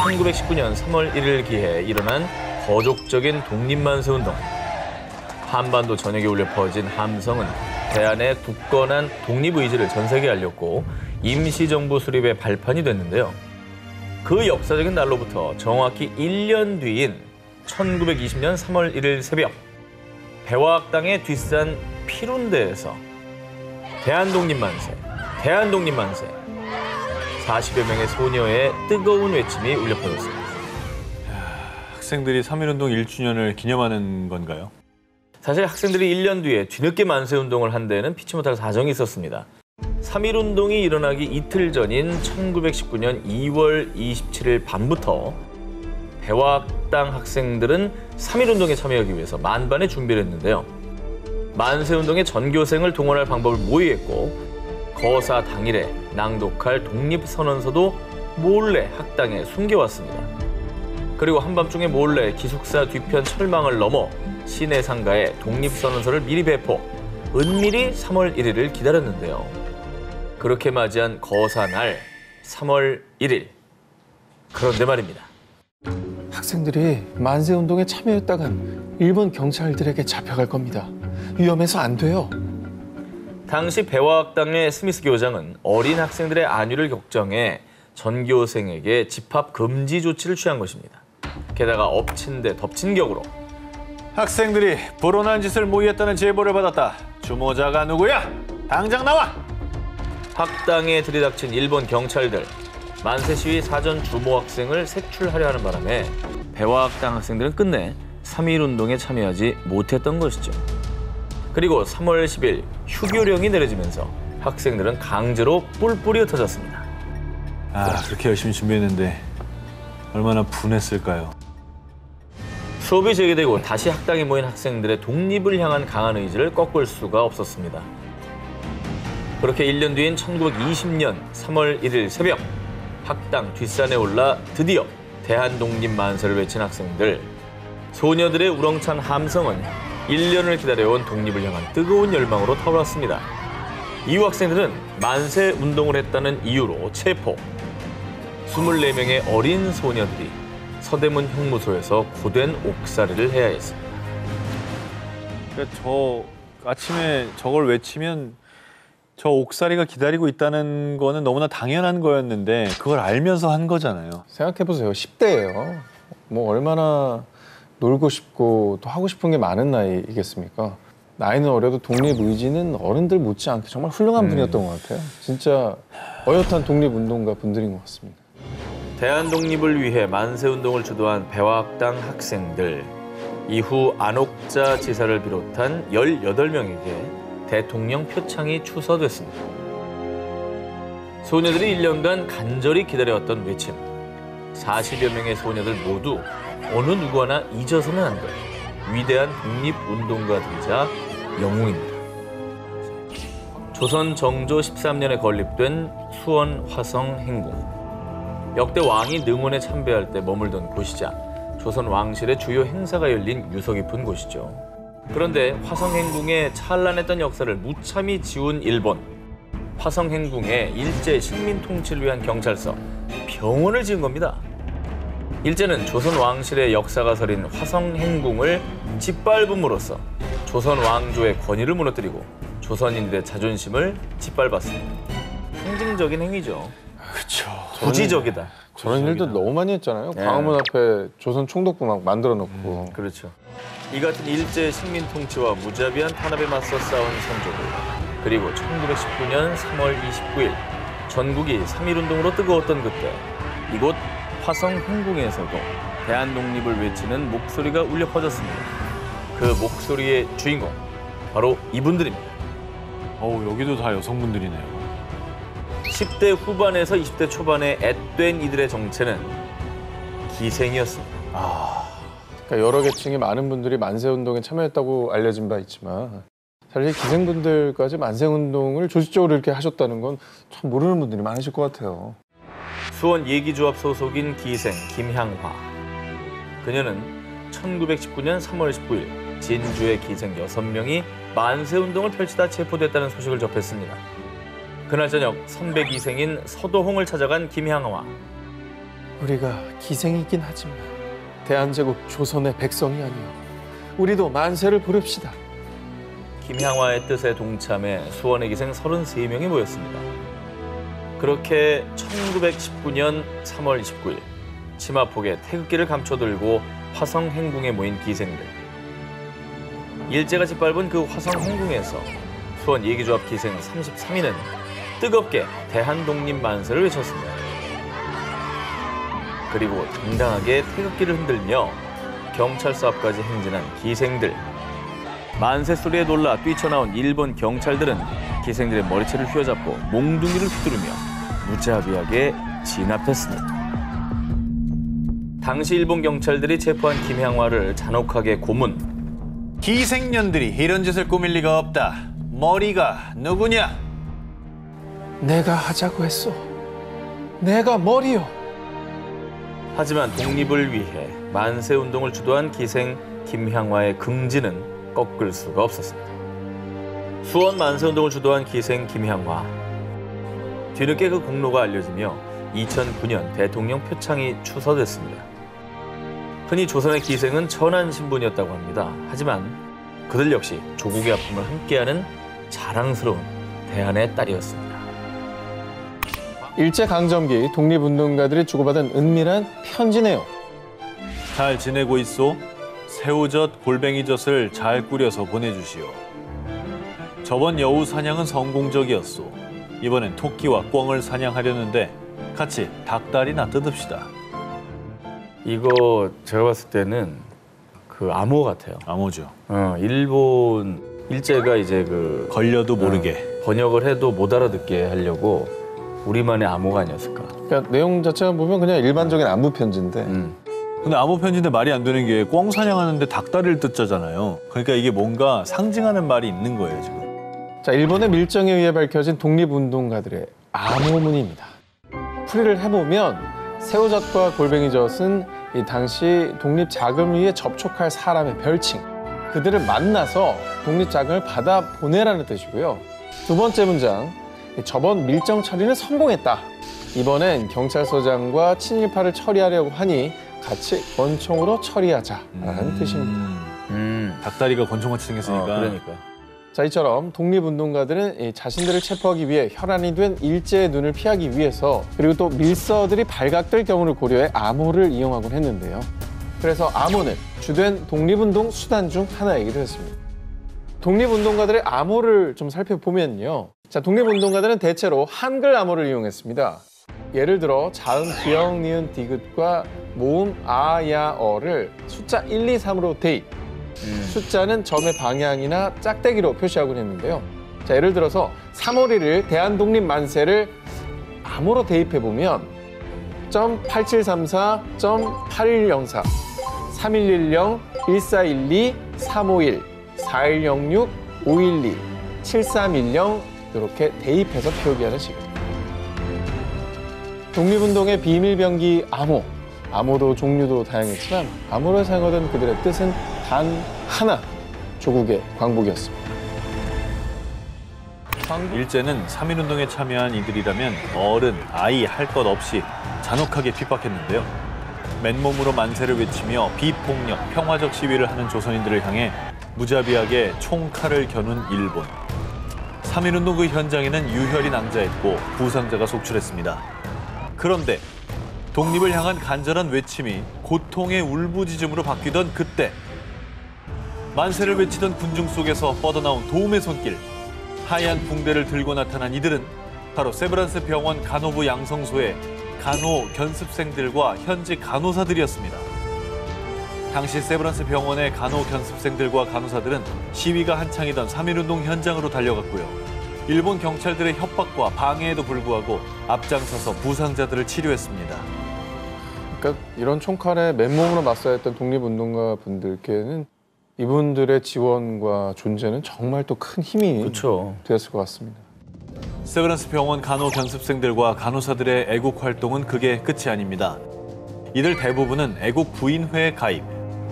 1919년 3월 1일 기해 일어난 거족적인 독립만세운동. 한반도 전역에 울려 퍼진 함성은 대한의 굳건한 독립의지를 전 세계에 알렸고 임시정부 수립의 발판이 됐는데요. 그 역사적인 날로부터 정확히 1년 뒤인 1920년 3월 1일 새벽, 배화학당의 뒷산 피룬대에서 대한독립만세, 대한독립만세, 40여 명의 소녀의 뜨거운 외침이 울려 퍼졌습니다. 학생들이 3.1운동 1주년을 기념하는 건가요? 사실 학생들이 1년 뒤에 뒤늦게 만세운동을 한 데에는 피치 못할 사정이 있었습니다. 3.1운동이 일어나기 이틀 전인 1919년 2월 27일 밤부터 배화학당 학생들은 3.1운동에 참여하기 위해서 만반의 준비를 했는데요. 만세운동에 전교생을 동원할 방법을 모의했고 거사 당일에 낭독할 독립선언서도 몰래 학당에 숨겨왔습니다. 그리고 한밤중에 몰래 기숙사 뒤편 철망을 넘어 시내 상가에 독립선언서를 미리 배포, 은밀히 3월 1일을 기다렸는데요. 그렇게 맞이한 거사날 3월 1일. 그런데 말입니다. 학생들이 만세운동에 참여했다간 일본 경찰들에게 잡혀갈 겁니다. 위험해서 안 돼요. 당시 배화학당의 스미스 교장은 어린 학생들의 안위를 걱정해 전교생에게 집합 금지 조치를 취한 것입니다. 게다가 엎친 데 덮친 격으로 학생들이 불온한 짓을 모의했다는 제보를 받았다. 주모자가 누구야? 당장 나와! 학당에 들이닥친 일본 경찰들. 만세 시위 사전 주모 학생을 색출하려 하는 바람에 배화학당 학생들은 끝내 3.1운동에 참여하지 못했던 것이죠. 그리고 3월 10일 휴교령이 내려지면서 학생들은 강제로 뿔뿔이 흩어졌습니다. 그렇게 열심히 준비했는데 얼마나 분했을까요? 수업이 재개되고 다시 학당에 모인 학생들의 독립을 향한 강한 의지를 꺾을 수가 없었습니다. 그렇게 1년 뒤인 1920년 3월 1일 새벽, 학당 뒷산에 올라 드디어 대한독립만세를 외친 학생들. 소녀들의 우렁찬 함성은 1년을 기다려온 독립을 향한 뜨거운 열망으로 타올랐습니다. 이후 학생들은 만세 운동을 했다는 이유로 체포. 24명의 어린 소녀들이 서대문 형무소에서 고된 옥살이를 해야 했습니다. 그러니까 저 아침에 저걸 외치면 저 옥살이가 기다리고 있다는 거는 너무나 당연한 거였는데 그걸 알면서 한 거잖아요. 생각해보세요. 10대예요. 뭐 얼마나 놀고 싶고 또 하고 싶은 게 많은 나이겠습니까? 나이는 어려도 독립 의지는 어른들 못지않게 정말 훌륭한 분이었던 것 같아요. 진짜 어엿한 독립운동가 분들인 것 같습니다. 대한독립을 위해 만세운동을 주도한 배화학당 학생들. 이후 안옥자 지사를 비롯한 18명에게 대통령 표창이 추서됐습니다. 소녀들이 1년간 간절히 기다려왔던 외침. 40여 명의 소녀들 모두 어느 누구 하나 잊어서는 안 될 위대한 독립운동가들이자 영웅입니다. 조선 정조 13년에 건립된 수원 화성 행궁. 역대 왕이 능원에 참배할 때 머물던 곳이자 조선 왕실의 주요 행사가 열린 유서 깊은 곳이죠. 그런데 화성행궁의 찬란했던 역사를 무참히 지운 일본. 화성행궁에 일제 식민 통치를 위한 경찰서, 병원을 지은 겁니다. 일제는 조선 왕실의 역사가 서린 화성행궁을 짓밟음으로써 조선 왕조의 권위를 무너뜨리고 조선인들의 자존심을 짓밟았습니다. 상징적인 행위죠. 그렇죠. 부지적이다. 저런 일도 너무 많이 했잖아요. 광화문 앞에 조선 총독부 막 만들어 놓고. 그렇죠. 이 같은 일제 식민 통치와 무자비한 탄압에 맞서 싸운 선조들. 그리고 1919년 3월 29일 전국이 3.1운동으로 뜨거웠던 그때 이곳 화성행궁에서도 대한독립을 외치는 목소리가 울려 퍼졌습니다. 그 목소리의 주인공, 바로 이분들입니다. 여기도 다 여성분들이네요. 10대 후반에서 20대 초반의 앳된 이들의 정체는 기생이었습니다. 그러니까 여러 계층의 많은 분들이 만세운동에 참여했다고 알려진 바 있지만 사실 기생분들까지 만세운동을 조직적으로 이렇게 하셨다는 건 참 모르는 분들이 많으실 것 같아요. 수원 예기조합 소속인 기생 김향화. 그녀는 1919년 3월 19일 진주의 기생 6명이 만세운동을 펼치다 체포됐다는 소식을 접했습니다. 그날 저녁 선배 기생인 서도홍을 찾아간 김향화. 우리가 기생이긴 하지만 대한제국 조선의 백성이 아니요. 우리도 만세를 부릅시다. 김향화의 뜻에 동참해 수원의 기생 33명이 모였습니다. 그렇게 1919년 3월 29일 치마폭에 태극기를 감춰들고 화성 행궁에 모인 기생들. 일제가 짓밟은 그 화성 행궁에서 수원 예기조합 기생 33인은 뜨겁게 대한독립 만세를 외쳤습니다. 그리고 당당하게 태극기를 흔들며 경찰서 앞까지 행진한 기생들. 만세 소리에 놀라 뛰쳐나온 일본 경찰들은 기생들의 머리채를 휘어잡고 몽둥이를 휘두르며 무자비하게 진압했습니다. 당시 일본 경찰들이 체포한 김향화를 잔혹하게 고문. 기생년들이 이런 짓을 꾸밀 리가 없다. 머리가 누구냐? 내가 하자고 했소. 내가 머리요. 하지만 독립을 위해 만세운동을 주도한 기생 김향화의 긍지는 꺾을 수가 없었습니다. 수원 만세운동을 주도한 기생 김향화. 뒤늦게 그 공로가 알려지며 2009년 대통령 표창이 추서됐습니다. 흔히 조선의 기생은 천한 신분이었다고 합니다. 하지만 그들 역시 조국의 아픔을 함께하는 자랑스러운 대한의 딸이었습니다. 일제강점기 독립운동가들이 주고받은 은밀한 편지네요. 잘 지내고 있소? 새우젓, 골뱅이젓을 잘 꾸려서 보내주시오. 저번 여우 사냥은 성공적이었소. 이번엔 토끼와 꿩을 사냥하려는데 같이 닭다리나 뜯읍시다. 이거 제가 봤을 때는 그 암호 같아요. 암호죠. 일본 일제가 이제 그 걸려도 모르게. 번역을 해도 못 알아듣게 하려고 우리만의 암호가 아니었을까. 그러니까 내용 자체만 보면 그냥 일반적인 안부 편지인데 근데 암호 편지인데 말이 안 되는 게 꿩 사냥하는데 닭다리를 뜯자잖아요. 그러니까 이게 뭔가 상징하는 말이 있는 거예요, 지금. 자, 일본의 밀정에 의해 밝혀진 독립운동가들의 암호문입니다. 풀이를 해보면 새우젓과 골뱅이젓은 이 당시 독립자금을 접촉할 사람의 별칭. 그들을 만나서 독립자금을 받아 보내라는 뜻이고요. 두 번째 문장, 저번 밀정 처리는 성공했다. 이번엔 경찰서장과 친일파를 처리하려고 하니 같이 권총으로 처리하자라는 뜻입니다. 닭다리가 권총같이 생겼으니까. 그러니까. 자, 이처럼 독립운동가들은 이 자신들을 체포하기 위해 혈안이 된 일제의 눈을 피하기 위해서 그리고 또 밀서들이 발각될 경우를 고려해 암호를 이용하곤 했는데요. 그래서 암호는 주된 독립운동 수단 중 하나이기도 했습니다. 독립운동가들의 암호를 좀 살펴보면요. 자, 독립운동가들은 대체로 한글 암호를 이용했습니다. 예를 들어 자음 기역, 니은, 디귿과 모음 아, 야, 어를 숫자 1, 2, 3으로 대입. 숫자는 점의 방향이나 짝대기로 표시하곤 했는데요. 자, 예를 들어서 3월 1일 대한독립 만세를 암호로 대입해보면 .8734, .8104, 3110, 1412, 351, 4106, 512, 7310 이렇게 대입해서 표기하는 식입니다. 독립운동의 비밀병기 암호. 암호도 종류도 다양했지만 암호를 사용하던 그들의 뜻은 단 하나, 조국의 광복이었습니다. 일제는 3.1운동에 참여한 이들이라면 어른, 아이 할 것 없이 잔혹하게 핍박했는데요. 맨몸으로 만세를 외치며 비폭력, 평화적 시위를 하는 조선인들을 향해 무자비하게 총칼을 겨눈 일본. 3.1운동 그 현장에는 유혈이 낭자했고 부상자가 속출했습니다. 그런데 독립을 향한 간절한 외침이 고통의 울부짖음으로 바뀌던 그때 만세를 외치던 군중 속에서 뻗어나온 도움의 손길. 하얀 붕대를 들고 나타난 이들은 바로 세브란스 병원 간호부 양성소의 간호 견습생들과 현지 간호사들이었습니다. 당시 세브란스 병원의 간호 견습생들과 간호사들은 시위가 한창이던 3.1운동 현장으로 달려갔고요. 일본 경찰들의 협박과 방해에도 불구하고 앞장서서 부상자들을 치료했습니다. 그러니까 이런 총칼에 맨몸으로 맞서야 했던 독립운동가 분들께는 이분들의 지원과 존재는 정말 또 큰 힘이 그렇죠. 되었을 것 같습니다. 세브란스 병원 간호 견습생들과 간호사들의 애국 활동은 그게 끝이 아닙니다. 이들 대부분은 애국 부인회에 가입,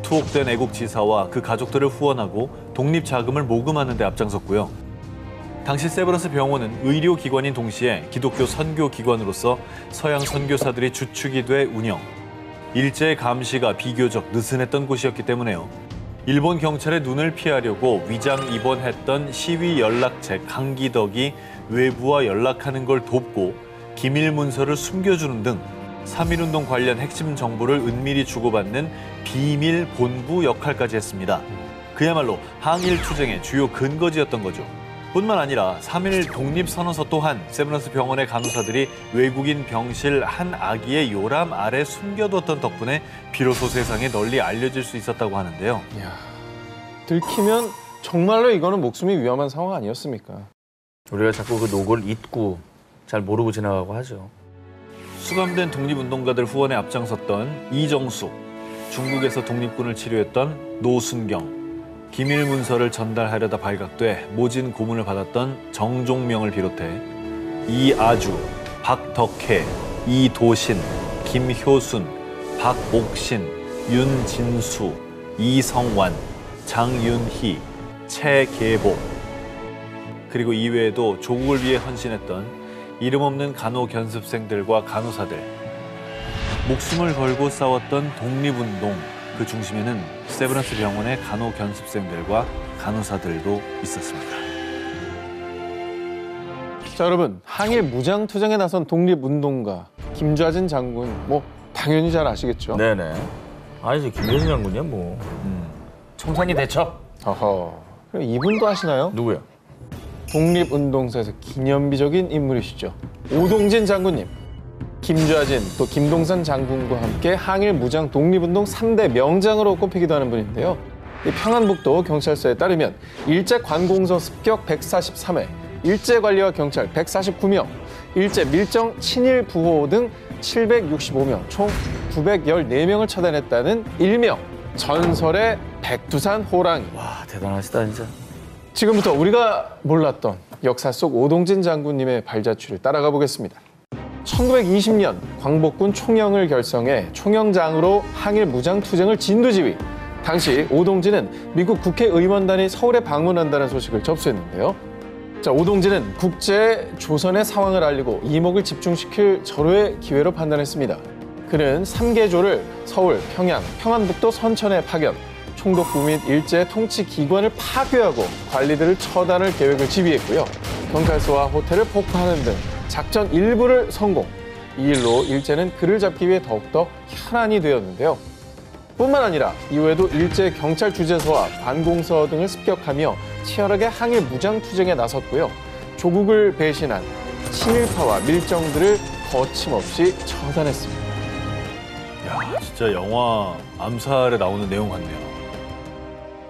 투옥된 애국 지사와 그 가족들을 후원하고 독립 자금을 모금하는 데 앞장섰고요. 당시 세브란스 병원은 의료기관인 동시에 기독교 선교기관으로서 서양 선교사들이 주축이 돼 운영. 일제의 감시가 비교적 느슨했던 곳이었기 때문에요. 일본 경찰의 눈을 피하려고 위장 입원했던 시위 연락체 강기덕이 외부와 연락하는 걸 돕고 기밀 문서를 숨겨주는 등 3.1운동 관련 핵심 정보를 은밀히 주고받는 비밀 본부 역할까지 했습니다. 그야말로 항일 투쟁의 주요 근거지였던 거죠. 뿐만 아니라 3.1 독립선언서 또한 세브란스 병원의 간호사들이 외국인 병실 한 아기의 요람 아래 숨겨뒀던 덕분에 비로소 세상에 널리 알려질 수 있었다고 하는데요. 이야, 들키면 정말로 이거는 목숨이 위험한 상황 아니었습니까? 우리가 자꾸 그 노고를 잊고 잘 모르고 지나가고 하죠. 수감된 독립운동가들 후원에 앞장섰던 이정숙, 중국에서 독립군을 치료했던 노순경, 기밀 문서를 전달하려다 발각돼 모진 고문을 받았던 정종명을 비롯해 이아주, 박덕혜, 이도신, 김효순, 박옥신, 윤진수, 이성완, 장윤희, 최계복, 그리고 이외에도 조국을 위해 헌신했던 이름 없는 간호견습생들과 간호사들, 목숨을 걸고 싸웠던 독립운동, 그 중심에는 세브란스 병원의 간호견습생들과 간호사들도 있었습니다. 자, 여러분, 항일 무장투쟁에 나선 독립운동가 김좌진 장군, 뭐 당연히 잘 아시겠죠? 네네. 아니지, 김대중 장군이야 뭐. 청산리 대첩. 어허, 그럼 이분도 아시나요? 누구야? 독립운동사에서 기념비적인 인물이시죠. 오동진 장군님. 김좌진, 또 김동선 장군과 함께 항일 무장 독립운동 3대 명장으로 꼽히기도 하는 분인데요. 이 평안북도 경찰서에 따르면 일제 관공서 습격 143회, 일제 관리와 경찰 149명, 일제 밀정 친일 부호 등 765명, 총 914명을 처단했다는 일명 전설의 백두산 호랑이. 와, 대단하시다 진짜. 지금부터 우리가 몰랐던 역사 속 오동진 장군님의 발자취를 따라가 보겠습니다. 1920년 광복군 총영을 결성해 총영장으로 항일 무장투쟁을 진두지휘. 당시 오동진은 미국 국회의원단이 서울에 방문한다는 소식을 접수했는데요. 자, 오동진은 국제에 조선의 상황을 알리고 이목을 집중시킬 절호의 기회로 판단했습니다. 그는 3개조를 서울, 평양, 평안북도 선천에 파견, 총독부 및 일제 통치 기관을 파괴하고 관리들을 처단할 계획을 지휘했고요. 경찰서와 호텔을 폭파하는 등 작전 일부를 성공. 이 일로 일제는 그를 잡기 위해 더욱더 혈안이 되었는데요. 뿐만 아니라 이후에도 일제 경찰 주재소와 관공서 등을 습격하며 치열하게 항일 무장투쟁에 나섰고요. 조국을 배신한 친일파와 밀정들을 거침없이 처단했습니다. 야, 진짜 영화 암살에 나오는 내용 같네요.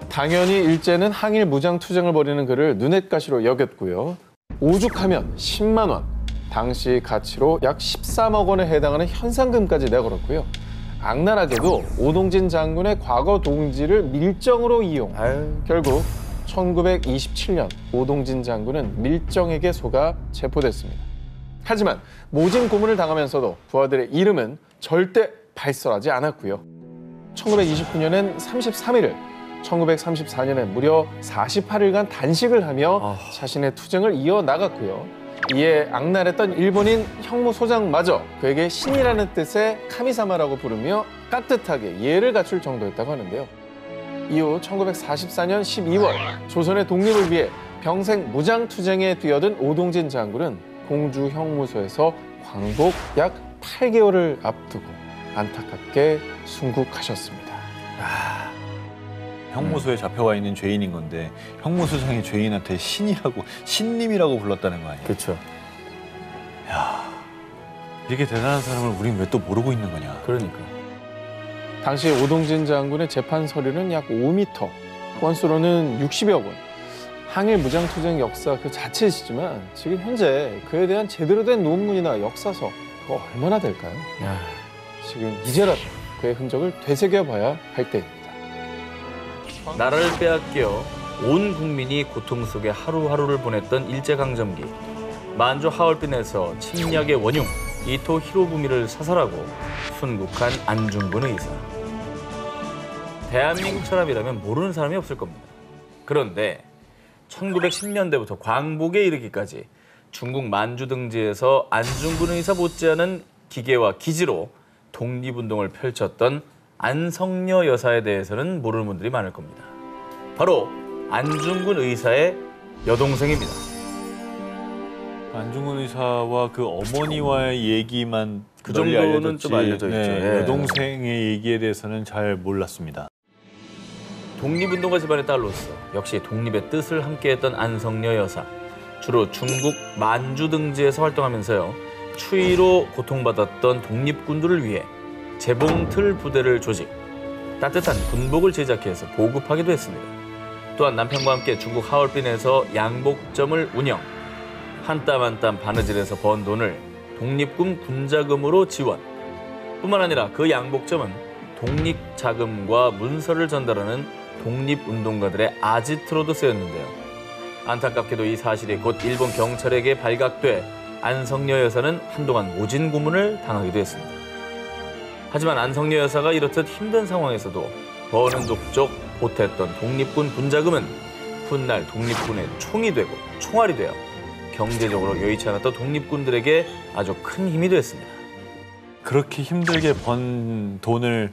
당연히 일제는 항일 무장투쟁을 벌이는 그를 눈엣가시로 여겼고요. 오죽하면 10만 원, 당시 가치로 약 13억 원에 해당하는 현상금까지 내걸었고요. 악랄하게도 오동진 장군의 과거 동지를 밀정으로 이용. 결국 1927년 오동진 장군은 밀정에게 속아 체포됐습니다. 하지만 모진 고문을 당하면서도 부하들의 이름은 절대 발설하지 않았고요. 1929년엔 33일을, 1934년엔 무려 48일간 단식을 하며 자신의 투쟁을 이어나갔고요. 이에 악랄했던 일본인 형무소장마저 그에게 신이라는 뜻의 카미사마라고 부르며 깍듯하게 예를 갖출 정도였다고 하는데요. 이후 1944년 12월 조선의 독립을 위해 평생 무장투쟁에 뛰어든 오동진 장군은 공주 형무소에서 광복 약 8개월을 앞두고 안타깝게 순국하셨습니다. 형무소에 잡혀와 있는 죄인인 건데 형무소장이 죄인한테 신이라고, 신님이라고 불렀다는 거 아니에요? 그렇죠. 야, 이렇게 대단한 사람을 우린 왜 또 모르고 있는 거냐? 그러니까. 당시 오동진 장군의 재판 서류는 약 5m, 건수로는 60여 권. 항일 무장투쟁 역사 그 자체이시지만 지금 현재 그에 대한 제대로 된 논문이나 역사서 그거 얼마나 될까요? 야. 지금 이제라도 그의 흔적을 되새겨봐야 할 때입니다. 나라를 빼앗겨 온 국민이 고통 속에 하루하루를 보냈던 일제강점기. 만주 하얼빈에서 침략의 원흉 이토 히로부미를 사살하고 순국한 안중근 의사. 대한민국 사람이라면 모르는 사람이 없을 겁니다. 그런데 1910년대부터 광복에 이르기까지 중국 만주 등지에서 안중근 의사 못지않은 기계와 기지로 독립운동을 펼쳤던 안성녀 여사에 대해서는 모르는 분들이 많을 겁니다. 바로 안중근 의사의 여동생입니다. 안중근 의사와 그 어머니와의 얘기만 그 널리 정도는 알려졌지. 좀 알려져 있죠. 예. 여동생의 얘기에 대해서는 잘 몰랐습니다. 독립운동가 집안의 딸로서 역시 독립의 뜻을 함께했던 안성녀 여사. 주로 중국 만주 등지에서 활동하면서요. 추위로 고통받았던 독립군들을 위해 재봉틀 부대를 조직, 따뜻한 군복을 제작해서 보급하기도 했습니다. 또한 남편과 함께 중국 하얼빈에서 양복점을 운영, 한 땀 한 땀 바느질해서 번 돈을 독립군 군자금으로 지원. 뿐만 아니라 그 양복점은 독립자금과 문서를 전달하는 독립운동가들의 아지트로도 쓰였는데요. 안타깝게도 이 사실이 곧 일본 경찰에게 발각돼 안성녀 여사는 한동안 모진 고문을 당하기도 했습니다. 하지만 안성녀 여사가 이렇듯 힘든 상황에서도 버는 족족 보탰던 독립군 군자금은 훗날 독립군의 총이 되고 총알이 되어 경제적으로 여의치 않았던 독립군들에게 아주 큰 힘이 됐습니다. 그렇게 힘들게 번 돈을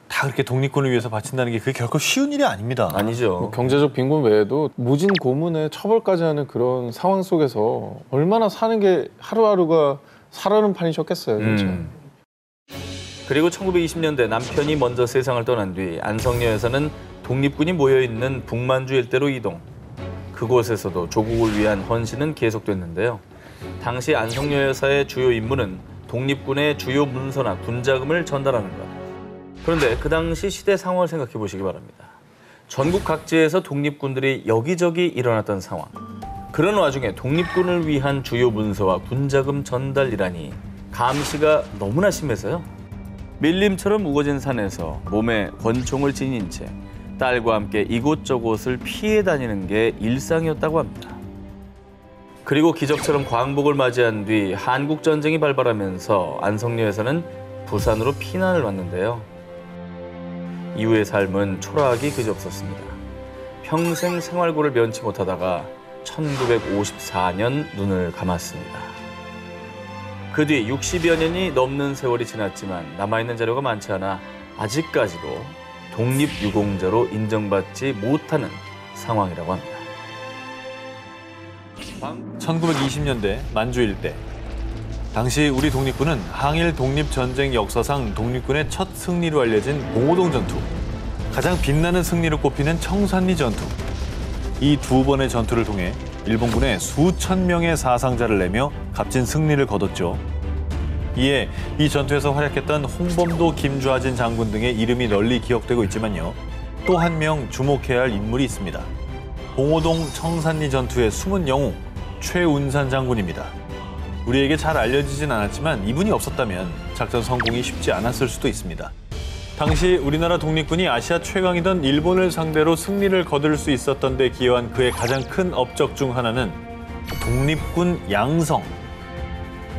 다 그렇게 독립군을 위해서 바친다는 게 그게 결코 쉬운 일이 아닙니다. 아니죠. 경제적 빈곤 외에도 모진 고문에 처벌까지 하는 그런 상황 속에서 얼마나 사는 게 하루하루가 살아는 판이셨겠어요, 진짜. 그리고 1920년대 남편이 먼저 세상을 떠난 뒤 안성녀 여사는 독립군이 모여있는 북만주 일대로 이동. 그곳에서도 조국을 위한 헌신은 계속됐는데요. 당시 안성녀 여사의 주요 임무는 독립군의 주요 문서나 군자금을 전달하는 것. 그런데 그 당시 시대 상황을 생각해 보시기 바랍니다. 전국 각지에서 독립군들이 여기저기 일어났던 상황. 그런 와중에 독립군을 위한 주요 문서와 군자금 전달이라니 감시가 너무나 심해서요. 밀림처럼 우거진 산에서 몸에 권총을 지닌 채 딸과 함께 이곳저곳을 피해 다니는 게 일상이었다고 합니다. 그리고 기적처럼 광복을 맞이한 뒤 한국전쟁이 발발하면서 안성녀 여사는 부산으로 피난을 왔는데요. 이후의 삶은 초라하기 그지없었습니다. 평생 생활고를 면치 못하다가 1954년 눈을 감았습니다. 그 뒤 60여 년이 넘는 세월이 지났지만 남아있는 자료가 많지 않아 아직까지도 독립유공자로 인정받지 못하는 상황이라고 합니다. 1920년대 만주 일대. 당시 우리 독립군은 항일 독립전쟁 역사상 독립군의 첫 승리로 알려진 봉오동 전투, 가장 빛나는 승리로 꼽히는 청산리 전투, 이 두 번의 전투를 통해 일본군에 수천 명의 사상자를 내며 값진 승리를 거뒀죠. 이에 이 전투에서 활약했던 홍범도, 김좌진 장군 등의 이름이 널리 기억되고 있지만요. 또 한 명 주목해야 할 인물이 있습니다. 봉오동 청산리 전투의 숨은 영웅 최운산 장군입니다. 우리에게 잘 알려지진 않았지만 이분이 없었다면 작전 성공이 쉽지 않았을 수도 있습니다. 당시 우리나라 독립군이 아시아 최강이던 일본을 상대로 승리를 거둘 수 있었던 데 기여한 그의 가장 큰 업적 중 하나는 독립군 양성.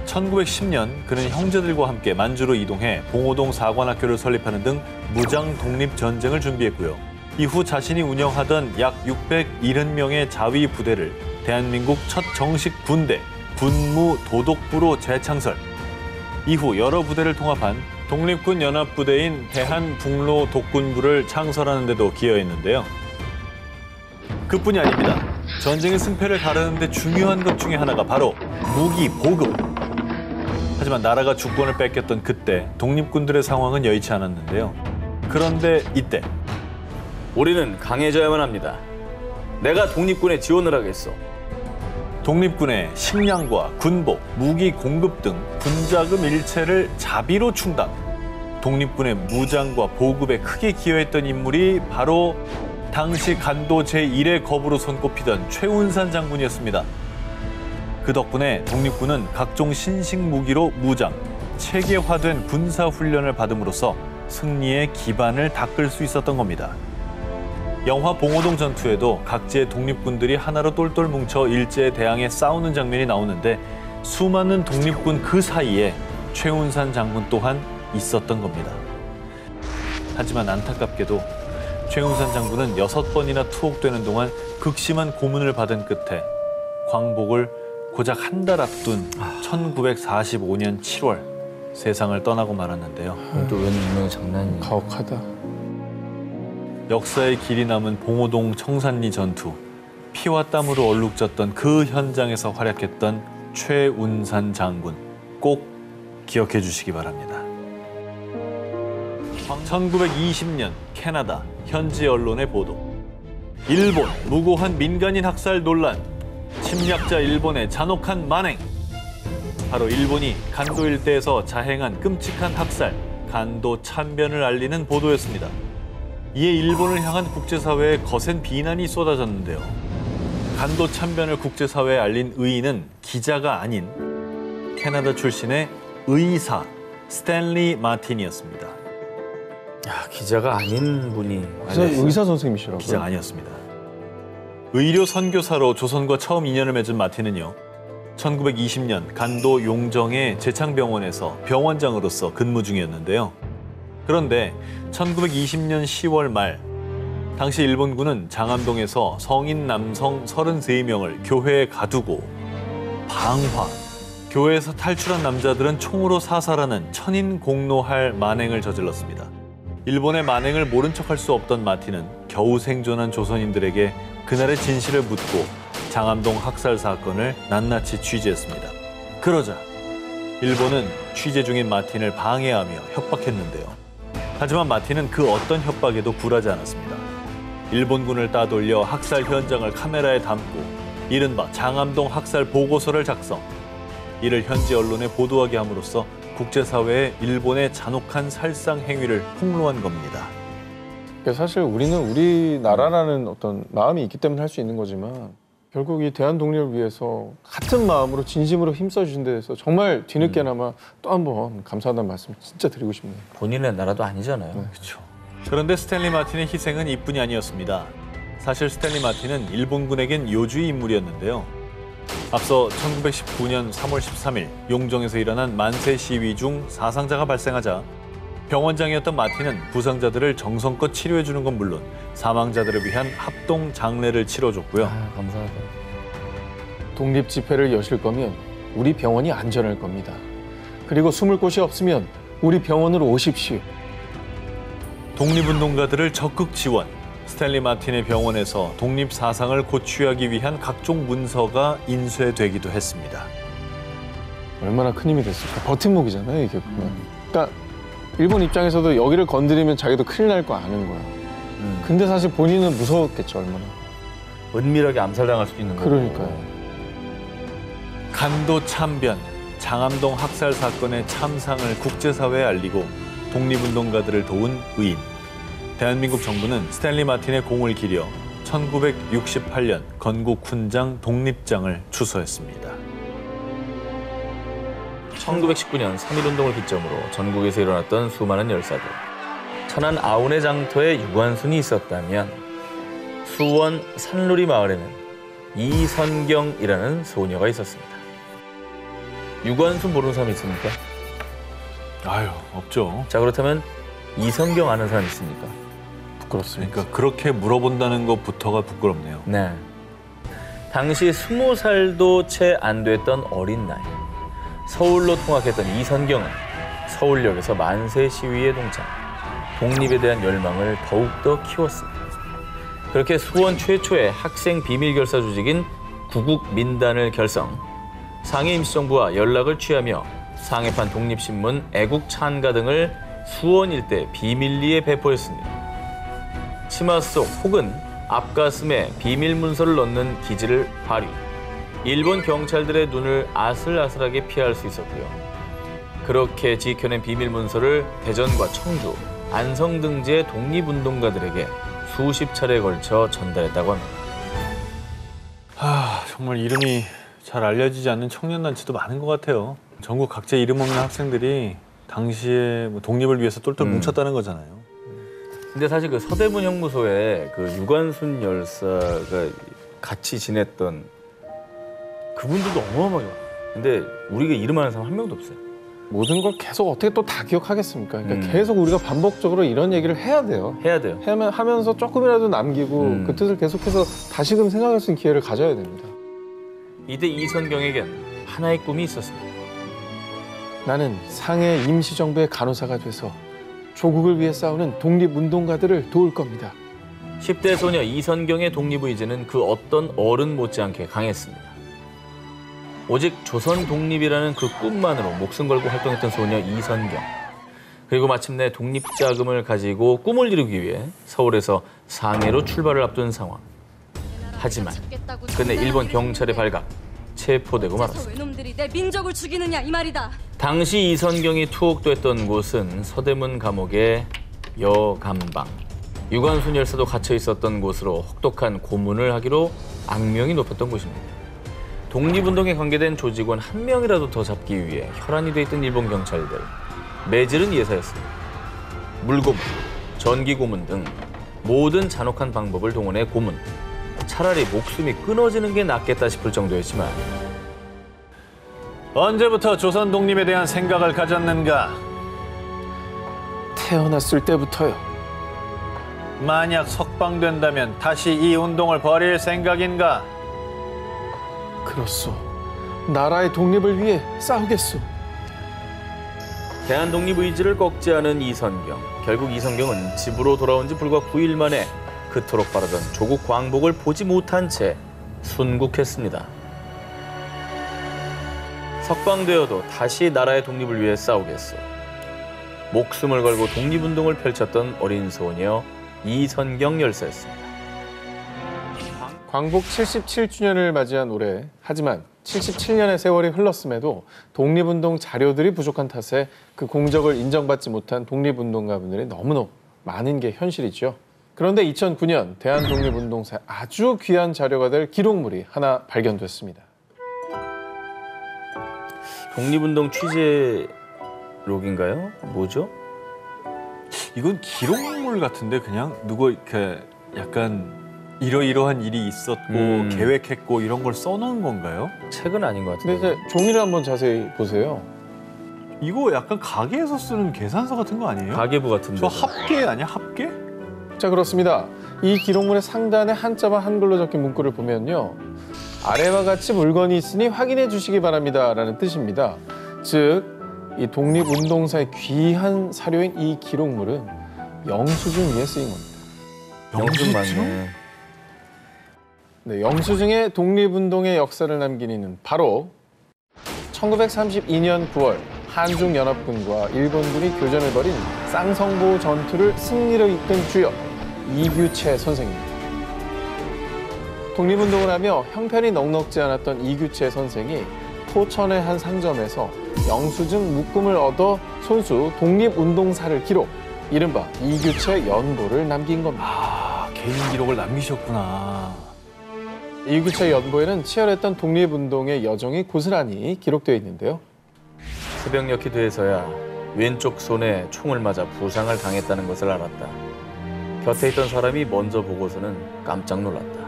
1910년 그는 형제들과 함께 만주로 이동해 봉오동 사관학교를 설립하는 등 무장 독립전쟁을 준비했고요. 이후 자신이 운영하던 약 670명의 자위 부대를 대한민국 첫 정식 군대, 군무도독부로 재창설. 이후 여러 부대를 통합한 독립군 연합부대인 대한북로독군부를 창설하는 데도 기여했는데요. 그뿐이 아닙니다. 전쟁의 승패를 가르는 데 중요한 것 중에 하나가 바로 무기 보급. 하지만 나라가 주권을 뺏겼던 그때 독립군들의 상황은 여의치 않았는데요. 그런데 이때 우리는 강해져야만 합니다. 내가 독립군에 지원을 하겠소. 독립군의 식량과 군복, 무기 공급 등 군자금 일체를 자비로 충당. 독립군의 무장과 보급에 크게 기여했던 인물이 바로 당시 간도 제1의 겁으로 손꼽히던 최운산 장군이었습니다. 그 덕분에 독립군은 각종 신식 무기로 무장, 체계화된 군사훈련을 받음으로써 승리의 기반을 닦을 수 있었던 겁니다. 영화 봉오동 전투에도 각지의 독립군들이 하나로 똘똘 뭉쳐 일제에 대항해 싸우는 장면이 나오는데 수많은 독립군 그 사이에 최운산 장군 또한 있었던 겁니다. 하지만 안타깝게도 최은산 장군은 6번이나 투옥되는 동안 극심한 고문을 받은 끝에 광복을 고작 한 달 앞둔 1945년 7월 세상을 떠나고 말았는데요. 또웬 운명의 장난이. 가혹하다. 역사의 길이 남은 봉오동 청산리 전투, 피와 땀으로 얼룩졌던 그 현장에서 활약했던 최운산 장군, 꼭 기억해 주시기 바랍니다. 1920년 캐나다 현지 언론의 보도. 일본 무고한 민간인 학살 논란, 침략자 일본의 잔혹한 만행. 바로 일본이 간도 일대에서 자행한 끔찍한 학살, 간도 참변을 알리는 보도였습니다. 이에 일본을 향한 국제사회에 거센 비난이 쏟아졌는데요. 간도 참변을 국제사회에 알린 의인은 기자가 아닌 캐나다 출신의 의사 스탠리 마틴이었습니다. 야, 기자가 아닌 분이. 의사 선생님이시라고요? 기자가 아니었습니다. 의료 선교사로 조선과 처음 인연을 맺은 마틴은요, 1920년 간도 용정의 제창병원에서 병원장으로서 근무 중이었는데요. 그런데 1920년 10월 말, 당시 일본군은 장암동에서 성인 남성 33명을 교회에 가두고 방화, 교회에서 탈출한 남자들은 총으로 사살하는 천인 공노할 만행을 저질렀습니다. 일본의 만행을 모른 척할 수 없던 마틴은 겨우 생존한 조선인들에게 그날의 진실을 묻고 장암동 학살 사건을 낱낱이 취재했습니다. 그러자 일본은 취재 중인 마틴을 방해하며 협박했는데요. 하지만 마틴은 그 어떤 협박에도 굴하지 않았습니다. 일본군을 따돌려 학살 현장을 카메라에 담고 이른바 장암동 학살 보고서를 작성. 이를 현지 언론에 보도하게 함으로써 국제사회에 일본의 잔혹한 살상 행위를 폭로한 겁니다. 사실 우리는 우리나라라는 어떤 마음이 있기 때문에 할 수 있는 거지만 결국 이 대한 독립을 위해서 같은 마음으로 진심으로 힘써주신 데에서 정말 뒤늦게나마 또 한 번 감사하다는 말씀 진짜 드리고 싶네요. 본인의 나라도 아니잖아요. 그렇죠. 그런데 스탠리 마틴의 희생은 이뿐이 아니었습니다. 사실 스탠리 마틴은 일본군에겐 요주의 인물이었는데요. 앞서 1919년 3월 13일 용정에서 일어난 만세 시위 중 사상자가 발생하자 병원장이었던 마틴은 부상자들을 정성껏 치료해주는 건 물론 사망자들을 위한 합동 장례를 치러줬고요. 감사하다. 독립 집회를 여실 거면 우리 병원이 안전할 겁니다. 그리고 숨을 곳이 없으면 우리 병원으로 오십시오. 독립운동가들을 적극 지원. 스탠리 마틴의 병원에서 독립 사상을 고취하기 위한 각종 문서가 인쇄되기도 했습니다. 얼마나 큰 힘이 됐을까. 버팀목이잖아요, 이게 보면. 그러니까 일본 입장에서도 여기를 건드리면 자기도 큰일 날 거 아는 거야. 근데 사실 본인은 무서웠겠죠, 얼마나. 은밀하게 암살당할 수도 있는 거고. 그러니까요. 간도 참변, 장암동 학살 사건의 참상을 국제사회에 알리고 독립운동가들을 도운 의인. 대한민국 정부는 스탠리 마틴의 공을 기려 1968년 건국 훈장 독립장을 추서했습니다. 1919년 3.1운동을 기점으로 전국에서 일어났던 수많은 열사들. 천안 아운의 장터에 유관순이 있었다면 수원 산루리 마을에는 이선경이라는 소녀가 있었습니다. 유관순 모르는 사람 있습니까? 아유, 없죠. 자, 그렇다면 이선경 아는 사람 있습니까? 부끄럽습니다. 그러니까 그렇게 물어본다는 것부터가 부끄럽네요. 네. 당시 20살도 채 안 됐던 어린 나이. 서울로 통학했던 이선경은 서울역에서 만세 시위에 동참. 독립에 대한 열망을 더욱더 키웠습니다. 그렇게 수원 최초의 학생 비밀 결사 조직인 구국민단을 결성. 상해 임시정부와 연락을 취하며 상해판 독립신문 애국찬가 등을 수원 일대 비밀리에 배포했습니다. 치마 속 혹은 앞가슴에 비밀 문서를 넣는 기지를 발휘. 일본 경찰들의 눈을 아슬아슬하게 피할 수 있었고요. 그렇게 지켜낸 비밀 문서를 대전과 청주, 안성 등지의 독립운동가들에게 수십 차례에 걸쳐 전달했다고 합니다. 정말 이름이 잘 알려지지 않는 청년단체도 많은 것 같아요. 전국 각자 이름 없는 학생들이 당시에 뭐 독립을 위해서 똘똘 뭉쳤다는 거잖아요. 근데 사실 그 서대문 형무소에 그 유관순 열사가 같이 지냈던 그분들도 어마어마해요. 근데 우리가 이름 아는 사람 한 명도 없어요. 모든 걸 계속 어떻게 또 다 기억하겠습니까? 그러니까 음. 계속 우리가 반복적으로 이런 얘기를 해야 돼요. 해야 돼요. 하면서 조금이라도 남기고 그 뜻을 계속해서 다시금 생각할 수 있는 기회를 가져야 됩니다. 이때 이선경에겐 하나의 꿈이 있었습니다. 나는 상해 임시정부의 간호사가 돼서 조국을 위해 싸우는 독립운동가들을 도울 겁니다. 10대 소녀 이선경의 독립의지는 그 어떤 어른 못지않게 강했습니다. 오직 조선 독립이라는 그 꿈만으로 목숨 걸고 활동했던 소녀 이선경. 그리고 마침내 독립자금을 가지고 꿈을 이루기 위해 서울에서 상해로 출발을 앞둔 상황. 하지만 끝내 일본 경찰의 발각, 체포되고 말았습니다. 외놈들이 내 민족을 죽이느냐 이 말이다. 당시 이선경이 투옥됐던 곳은 서대문 감옥의 여감방. 유관순 열사도 갇혀 있었던 곳으로 혹독한 고문을 하기로 악명이 높았던 곳입니다. 독립운동에 관계된 조직원 한 명이라도 더 잡기 위해 혈안이 돼 있던 일본 경찰들. 매질은 예사였습니다. 물고문, 전기고문 등 모든 잔혹한 방법을 동원해 고문. 차라리 목숨이 끊어지는 게 낫겠다 싶을 정도였지만 언제부터 조선 독립에 대한 생각을 가졌는가? 태어났을 때부터요. 만약 석방된다면 다시 이 운동을 벌일 생각인가? 그렇소. 나라의 독립을 위해 싸우겠소. 대한독립의지를 꺾지 않은 이선경. 결국 이선경은 집으로 돌아온 지 불과 9일 만에 그토록 바라던 조국 광복을 보지 못한 채 순국했습니다. 석방되어도 다시 나라의 독립을 위해 싸우겠소. 목숨을 걸고 독립운동을 펼쳤던 어린 소녀 이선경 열사였습니다. 광복 77주년을 맞이한 올해, 하지만 77년의 세월이 흘렀음에도 독립운동 자료들이 부족한 탓에 그 공적을 인정받지 못한 독립운동가분들이 너무너무 많은 게 현실이죠. 그런데 2009년 대한독립운동사에 아주 귀한 자료가 될 기록물이 하나 발견됐습니다. 독립운동 취재록인가요? 뭐죠? 이건 기록물 같은데 그냥 누구 이렇게 약간 이러이러한 일이 있었고 계획했고 이런 걸 써놓은 건가요? 책은 아닌 것 근데 같은데. 이제 종이를 한번 자세히 보세요. 이거 약간 가게에서 쓰는 계산서 같은 거 아니에요? 가계부 같은데. 저 합계 아니야? 합계? 자, 그렇습니다. 이 기록물의 상단에 한자와 한글로 적힌 문구를 보면요. 아래와 같이 물건이 있으니 확인해 주시기 바랍니다 라는 뜻입니다. 즉, 이 독립운동사의 귀한 사료인 이 기록물은 영수증 위에 쓰인 겁니다. 영수증 맞네. 네, 영수증에 독립운동의 역사를 남긴 이는 바로 1932년 9월 한중연합군과 일본군이 교전을 벌인 쌍성보 전투를 승리로 이끈 주역 이규채 선생입니다. 독립운동을 하며 형편이 넉넉지 않았던 이규채 선생이 포천의 한 상점에서 영수증 묶음을 얻어 손수 독립운동사를 기록, 이른바 이규채 연보를 남긴 겁니다. 아, 개인 기록을 남기셨구나. 이규채 연보에는 치열했던 독립운동의 여정이 고스란히 기록되어 있는데요. 새벽녘이 돼서야 왼쪽 손에 총을 맞아 부상을 당했다는 것을 알았다. 곁에 있던 사람이 먼저 보고서는 깜짝 놀랐다.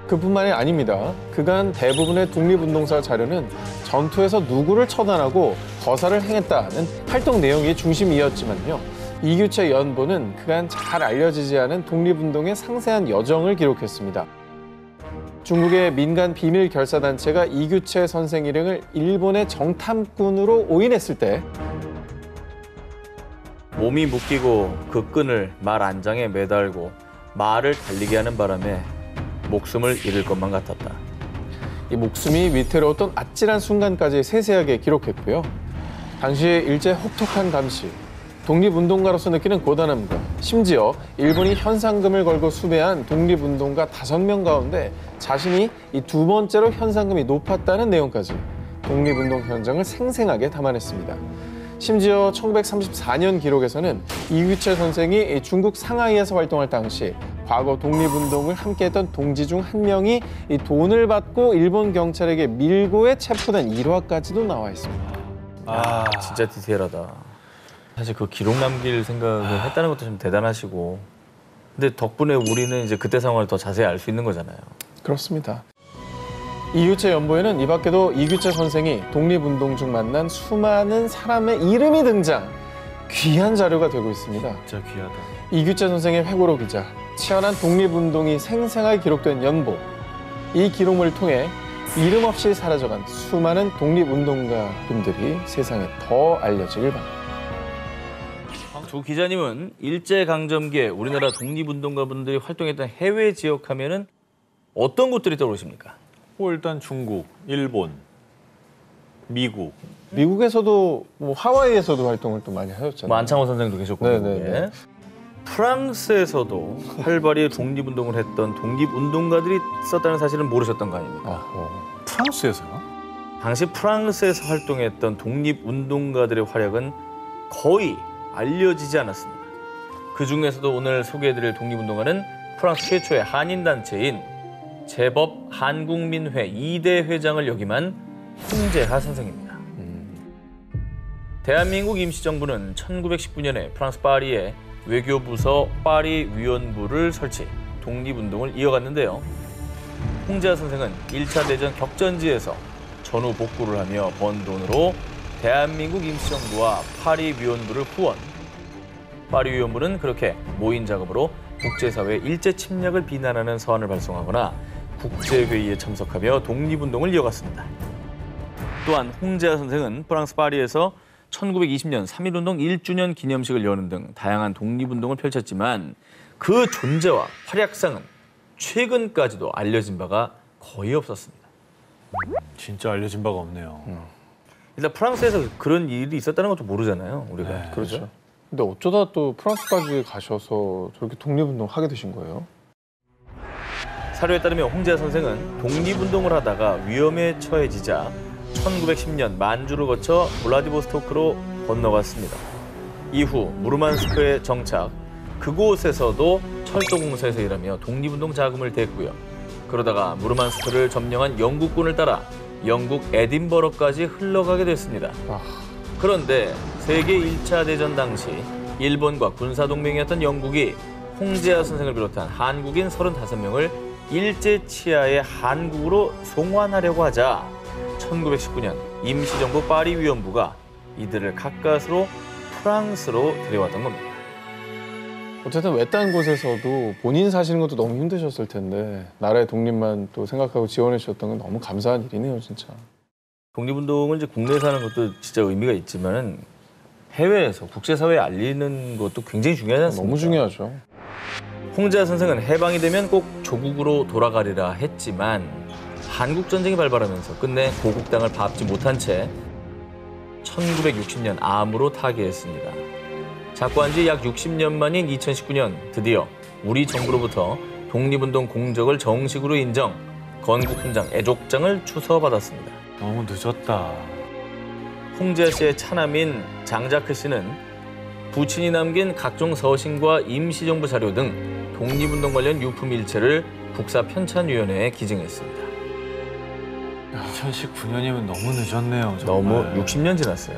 그뿐만이 아닙니다. 그간 대부분의 독립운동사 자료는 전투에서 누구를 처단하고 거사를 행했다는 활동 내용이 중심이었지만요. 이규채 연보는 그간 잘 알려지지 않은 독립운동의 상세한 여정을 기록했습니다. 중국의 민간 비밀 결사단체가 이규채 선생 일행을 일본의 정탐꾼으로 오인했을 때 몸이 묶이고 그 끈을 말 안장에 매달고 말을 달리게 하는 바람에 목숨을 잃을 것만 같았다. 이 목숨이 위태로웠던 아찔한 순간까지 세세하게 기록했고요. 당시에 일제 혹독한 감시, 독립운동가로서 느끼는 고단함과 심지어 일본이 현상금을 걸고 수배한 독립운동가 5명 가운데 자신이 이 두 번째로 현상금이 높았다는 내용까지 독립운동 현장을 생생하게 담아냈습니다. 심지어 1934년 기록에서는 이규채 선생이 중국 상하이에서 활동할 당시 과거 독립운동을 함께했던 동지 중 한 명이 이 돈을 받고 일본 경찰에게 밀고에 체포된 일화까지도 나와 있습니다. 아, 진짜 디테일하다. 사실 그 기록 남길 생각을 했다는 것도 좀 대단하시고. 근데 덕분에 우리는 이제 그때 상황을 더 자세히 알 수 있는 거잖아요. 그렇습니다. 이규체 연보에는 이 밖에도 이규체 선생이 독립운동 중 만난 수많은 사람의 이름이 등장. 귀한 자료가 되고 있습니다. 진짜 귀하다. 이규체 선생의 회고록 기자, 치열한 독립운동이 생생하게 기록된 연보. 이 기록물을 통해 이름 없이 사라져간 수많은 독립운동가 분들이 세상에 더 알려지길 바랍니다. 두 기자님은 일제강점기에 우리나라 독립운동가 분들이 활동했던 해외 지역 하면은 어떤 곳들이 떠오르십니까? 일단 중국, 일본, 미국. 미국에서도 뭐 하와이에서도 활동을 또 많이 하셨잖아요. 뭐 안창호 선생도 계셨고 네네네. 프랑스에서도 활발히 독립운동을 했던 독립운동가들이 있었다는 사실은 모르셨던 거 아닙니까? 프랑스에서요? 당시 프랑스에서 활동했던 독립운동가들의 활약은 거의 알려지지 않았습니다. 그중에서도 오늘 소개해드릴 독립운동가는 프랑스 최초의 한인단체인 제법 한국민회 2대 회장을 역임한 홍재하 선생입니다. 대한민국 임시정부는 1919년에 프랑스 파리에 외교부서 파리 위원부를 설치, 독립운동을 이어갔는데요. 홍재하 선생은 1차 대전 격전지에서 전후 복구를 하며 번 돈으로 대한민국 임시정부와 파리 위원부를 후원. 파리 위원부는 그렇게 모인 자금으로 국제사회의 일제 침략을 비난하는 서한을 발송하거나 국제회의에 참석하며 독립운동을 이어갔습니다. 또한 홍재하 선생은 프랑스 파리에서 1920년 3.1운동 1주년 기념식을 여는 등 다양한 독립운동을 펼쳤지만 그 존재와 활약상은 최근까지도 알려진 바가 거의 없었습니다. 진짜 알려진 바가 없네요. 일단 프랑스에서 그런 일이 있었다는 것도 모르잖아요, 우리가. 네. 그렇죠. 근데 어쩌다 또 프랑스까지 가셔서 저렇게 독립운동 하게 되신 거예요? 사료에 따르면 홍재하 선생은 독립운동을 하다가 위험에 처해지자 1910년 만주를 거쳐 블라디보스토크로 건너갔습니다. 이후 무르만스크에 정착, 그곳에서도 철도공사에서 일하며 독립운동 자금을 댔고요. 그러다가 무르만스크를 점령한 영국군을 따라 영국 에딘버러까지 흘러가게 됐습니다. 그런데 세계 1차 대전 당시 일본과 군사동맹이었던 영국이 홍재하 선생을 비롯한 한국인 35명을 일제 치하의 한국으로 송환하려고 하자 1919년 임시정부 파리 위원부가 이들을 가까스로 프랑스로 데려왔던 겁니다. 어쨌든 외딴 곳에서도 본인 사시는 것도 너무 힘드셨을 텐데 나라의 독립만 또 생각하고 지원해 주셨던 건 너무 감사한 일이네요, 진짜. 독립운동을 이제 국내에서 하는 것도 진짜 의미가 있지만은 해외에서 국제사회에 알리는 것도 굉장히 중요하지 않습니까? 너무 중요하죠. 홍재하 선생은 해방이 되면 꼭 조국으로 돌아가리라 했지만 한국전쟁이 발발하면서 끝내 고국 땅을 밟지 못한 채 1960년 암으로 타계했습니다. 작고한 지 약 60년 만인 2019년 드디어 우리 정부로부터 독립운동 공적을 정식으로 인정, 건국훈장 애족장을 추서받았습니다. 너무 늦었다. 홍재하 씨의 차남인 장자크 씨는 부친이 남긴 각종 서신과 임시정부 자료 등 독립운동 관련 유품 일체를 국사편찬위원회에 기증했습니다. 2019년이면 너무 늦었네요. 정말. 너무 60년 지났어요.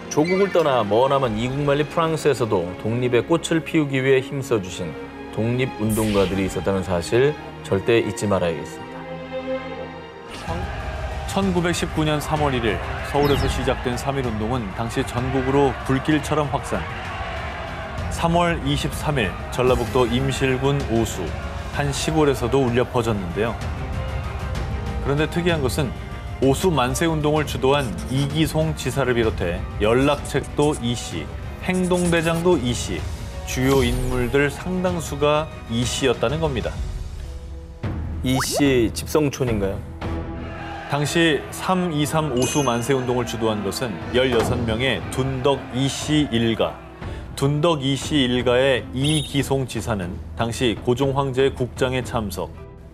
조국을 떠나 머나먼 이국만리 프랑스에서도 독립의 꽃을 피우기 위해 힘써주신 독립운동가들이 있었다는 사실 절대 잊지 말아야겠습니다. 1919년 3월 1일 서울에서 시작된 3.1운동은 당시 전국으로 불길처럼 확산. 3월 23일 전라북도 임실군 오수 한 시골에서도 울려 퍼졌는데요. 그런데 특이한 것은 오수 만세운동을 주도한 이기송 지사를 비롯해 연락책도 이 씨, 행동대장도 이 씨, 주요 인물들 상당수가 이 씨였다는 겁니다. 이 씨 집성촌인가요? 당시 3.23 오수 만세운동을 주도한 것은 16명의 둔덕 이 씨 일가. 둔덕 이 씨 일가의 이기송 지사는 당시 고종 황제의 국장에 참석.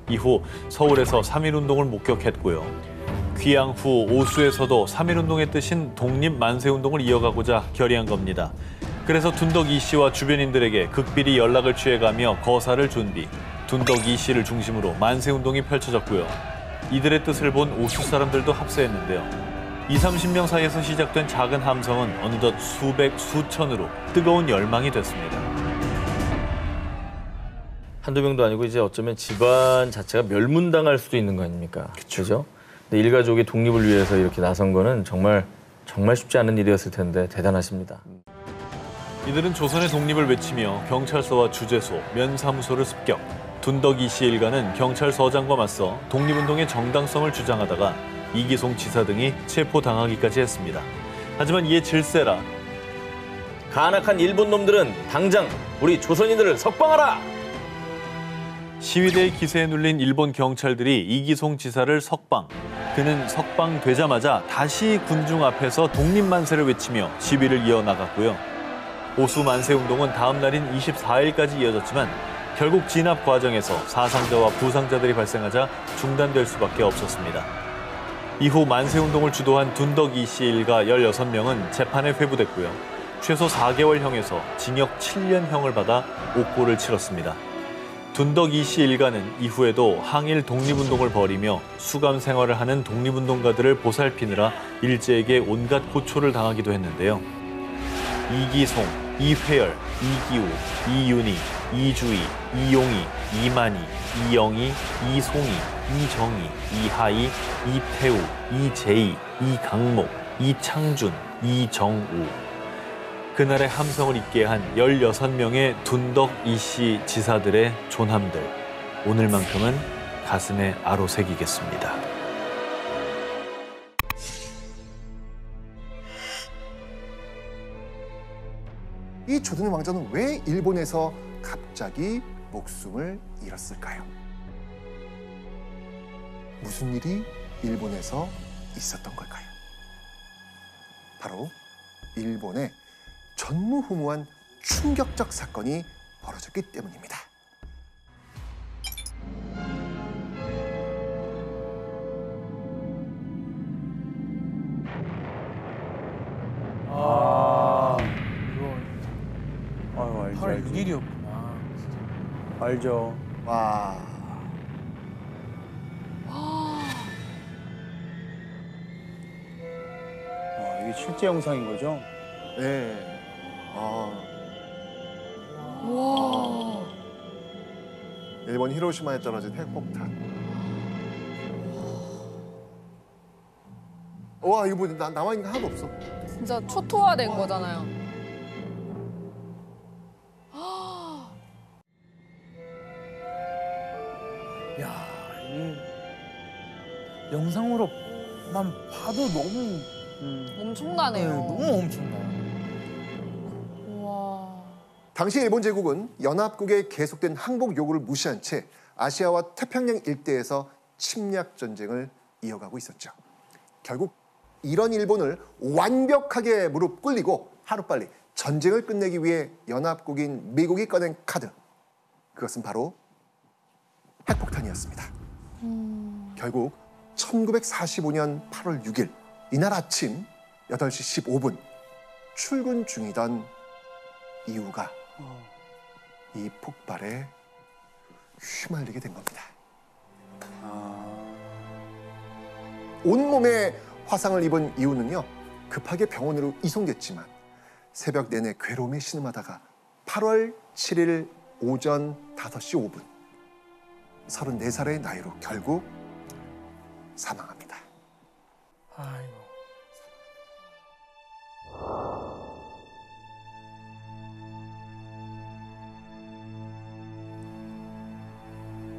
이후 서울에서 3.1운동을 목격했고요. 귀양 후 오수에서도 3.1운동의 뜻인 독립만세운동을 이어가고자 결의한 겁니다. 그래서 둔덕 이 씨와 주변인들에게 극비리 연락을 취해가며 거사를 준비. 둔덕 이 씨를 중심으로 만세운동이 펼쳐졌고요. 이들의 뜻을 본 오수 사람들도 합세했는데요. 20-30명 사이에서 시작된 작은 함성은 어느덧 수백, 수천으로 뜨거운 열망이 됐습니다. 한두 명도 아니고 이제 어쩌면 집안 자체가 멸문당할 수도 있는 거 아닙니까? 그렇죠. 근데 일가족의 독립을 위해서 이렇게 나선 거는 정말 쉽지 않은 일이었을 텐데 대단하십니다. 이들은 조선의 독립을 외치며 경찰서와 주재소, 면사무소를 습격. 둔덕 이씨 일가는 경찰서장과 맞서 독립운동의 정당성을 주장하다가 이기송 지사 등이 체포당하기까지 했습니다. 하지만 이에 질세라 간악한 일본 놈들은 당장 우리 조선인들을 석방하라! 시위대의 기세에 눌린 일본 경찰들이 이기송 지사를 석방. 그는 석방되자마자 다시 군중 앞에서 독립만세를 외치며 시위를 이어나갔고요. 보수 만세운동은 다음 날인 24일까지 이어졌지만 결국 진압 과정에서 사상자와 부상자들이 발생하자 중단될 수밖에 없었습니다. 이후 만세운동을 주도한 둔덕 이씨 일가 16명은 재판에 회부됐고요. 최소 4개월형에서 징역 7년형을 받아 옥고를 치렀습니다. 둔덕 이씨 일가는 이후에도 항일 독립운동을 벌이며 수감 생활을 하는 독립운동가들을 보살피느라 일제에게 온갖 호초를 당하기도 했는데요. 이기송, 이회열, 이기우, 이윤희, 이주희, 이용희, 이만희, 이영희, 이송희, 이정희, 이하희, 이태우, 이재희, 이강목, 이창준, 이정우. 그날의 함성을 잊게 한 16명의 둔덕 이씨 지사들의 존함들. 오늘만큼은 가슴에 아로새기겠습니다. 이 조선의 왕자는 왜 일본에서 갑자기 목숨을 잃었을까요? 무슨 일이 일본에서 있었던 걸까요? 바로 일본에 전무후무한 충격적 사건이 벌어졌기 때문입니다. 아유, 알죠, 알죠. 6일이었구나. 알죠. 와, 이게 실제 영상인 거죠? 네. 와. 일본 히로시마에 떨어진 핵폭탄. 와, 이거 뭐 남아있는 게 하나도 없어. 진짜 초토화된 거잖아요. 야, 이 영상으로만 봐도 너무 엄청나네요. 너무 엄청나요. 우와. 당시 일본 제국은 연합국의 계속된 항복 요구를 무시한 채 아시아와 태평양 일대에서 침략 전쟁을 이어가고 있었죠. 결국 이런 일본을 완벽하게 무릎 꿇리고 하루빨리 전쟁을 끝내기 위해 연합국인 미국이 꺼낸 카드. 그것은 바로 핵폭탄이었습니다. 결국 1945년 8월 6일 이날 아침 8시 15분 출근 중이던 이우가 이 폭발에 휘말리게 된 겁니다. 온몸에 화상을 입은 이우는요, 급하게 병원으로 이송됐지만 새벽 내내 괴로움에 신음하다가 8월 7일 오전 5시 5분 34살의 나이로 결국 사망합니다. 아이고.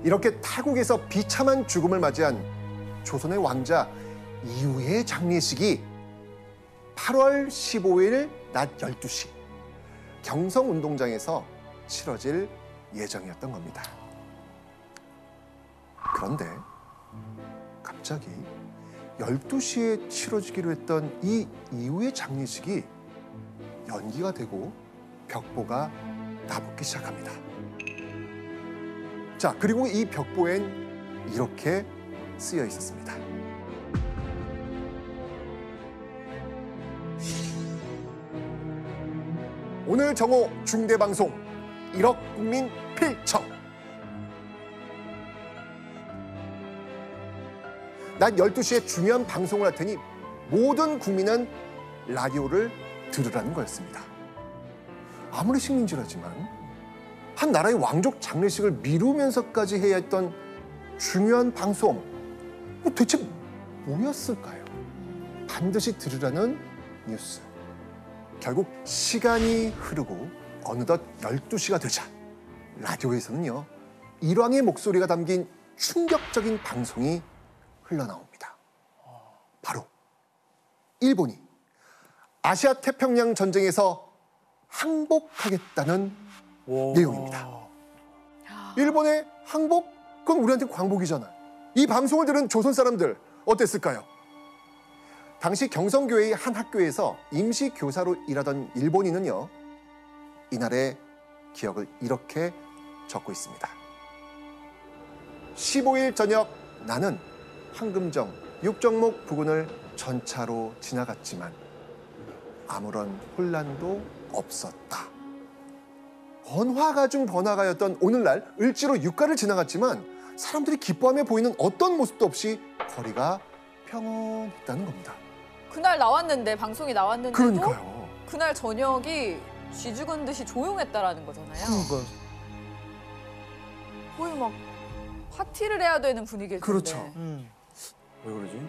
이렇게 타국에서 비참한 죽음을 맞이한 조선의 왕자 이후의 장례식이 8월 15일 낮 12시 경성운동장에서 치러질 예정이었던 겁니다. 그런데 갑자기 12시에 치러지기로 했던 이 이후의 장례식이 연기가 되고 벽보가 나붙기 시작합니다. 자, 그리고 이 벽보엔 이렇게 쓰여 있었습니다. 오늘 정오 중대방송 1억 국민 필청. 낮 12시에 중요한 방송을 할 테니 모든 국민은 라디오를 들으라는 거였습니다. 아무리 식민지라지만 한 나라의 왕족 장례식을 미루면서까지 해야 했던 중요한 방송. 대체 뭐였을까요? 반드시 들으라는 뉴스. 결국 시간이 흐르고 어느덧 12시가 되자 라디오에서는요. 일왕의 목소리가 담긴 충격적인 방송이 흘러나옵니다. 바로 일본이 아시아 태평양 전쟁에서 항복하겠다는 내용입니다. 일본의 항복? 그건 우리한테 광복이잖아요. 이 방송을 들은 조선 사람들 어땠을까요? 당시 경성교회의 한 학교에서 임시 교사로 일하던 일본인은요. 이날의 기억을 이렇게 적고 있습니다. 15일 저녁 나는 황금정, 육정목 부근을 전차로 지나갔지만 아무런 혼란도 없었다. 번화가 중 번화가였던 오늘날 을지로 육가를 지나갔지만 사람들이 기뻐하며 보이는 어떤 모습도 없이 거리가 평온했다는 겁니다. 그날 나왔는데 방송이 나왔는데도 그러니까요. 그날 저녁이 쥐 죽은 듯이 조용했다라는 거잖아요. 거의 막 파티를 해야 되는 분위기일 텐데. 그렇죠. 왜 그러지?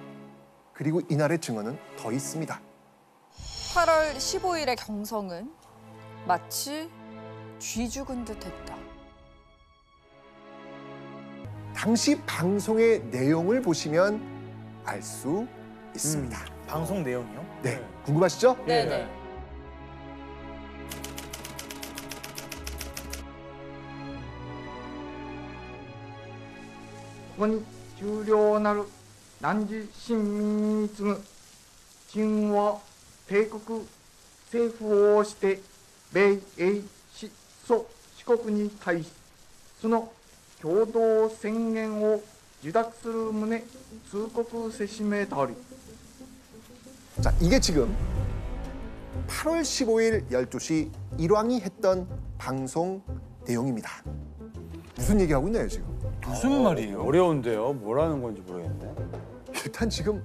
그리고 이날의 증언은 더 있습니다. 8월 15일의 경성은 마치 쥐 죽은 듯했다. 당시 방송의 내용을 보시면 알 수 있습니다. 방송 내용이요? 네, 궁금하시죠? 네네.ここに重要なる汝臣民に次ぐ秦は帝国政府をして米英四蘇四国に対しその共同宣言を受諾する旨通告せしめたり 자, 이게 지금 8월 15일 12시 일왕이 했던 방송 내용입니다. 무슨 얘기하고 있나요, 지금? 무슨 말이에요? 어려운데요. 뭐라는 건지 모르겠네. 일단 지금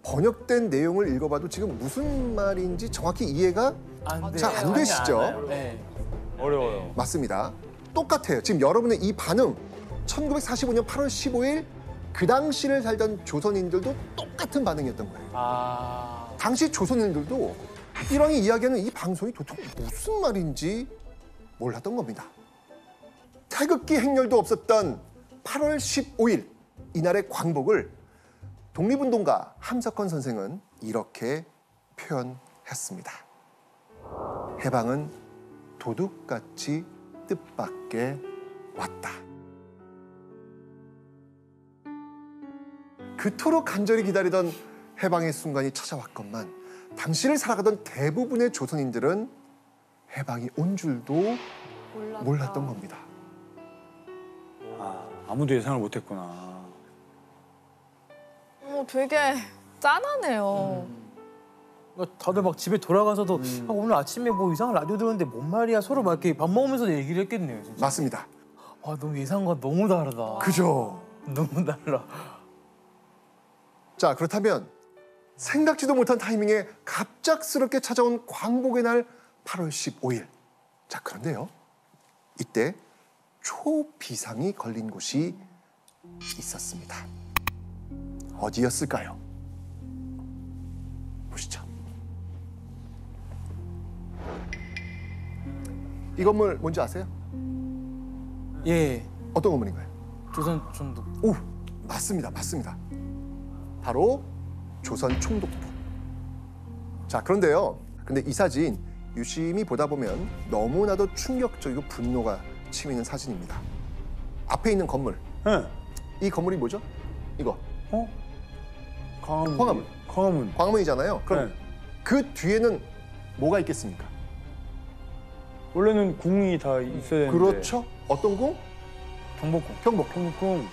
번역된 내용을 읽어봐도 지금 무슨 말인지 정확히 이해가 잘 안 되시죠? 네. 어려워요. 맞습니다. 똑같아요. 지금 여러분의 이 반응 1945년 8월 15일 그 당시를 살던 조선인들도 똑같은 반응이었던 거예요. 당시 조선인들도 일왕이 이야기하는 이 방송이 도대체 무슨 말인지 몰랐던 겁니다. 태극기 행렬도 없었던 8월 15일 이날의 광복을 독립운동가 함석헌 선생은 이렇게 표현했습니다. 해방은 도둑같이 뜻밖에 왔다. 그토록 간절히 기다리던 해방의 순간이 찾아왔건만 당시를 살아가던 대부분의 조선인들은 해방이 온 줄도 몰랐던 겁니다. 아무도 예상을 못했구나. 되게 짠하네요. 다들 막 집에 돌아가서도 오늘 아침에 뭐 이상한 라디오 들었는데 뭔 말이야 서로 막 이렇게 밥 먹으면서 얘기를 했겠네요. 진짜. 맞습니다. 아 너무 예상과 너무 다르다. 그죠? 너무 달라. 자, 그렇다면 생각지도 못한 타이밍에 갑작스럽게 찾아온 광복의 날 8월 15일. 자, 그런데요. 이때 초비상이 걸린 곳이 있었습니다. 어디였을까요? 보시죠. 이 건물 뭔지 아세요? 예. 어떤 건물인가요? 조선 총독. 오, 맞습니다. 맞습니다. 바로 조선 총독부. 자, 그런데요. 근데 이 사진 유심히 보다 보면 너무나도 충격적이고 분노가 치미는 사진입니다. 앞에 있는 건물. 네. 이 건물이 뭐죠? 이거. 광화문. 광화문. 광화문. 광화문이잖아요. 그럼 네. 그 뒤에는 뭐가 있겠습니까? 원래는 궁이 다 있어야 되는데. 그렇죠. 어떤 궁? 경복궁. 경복궁.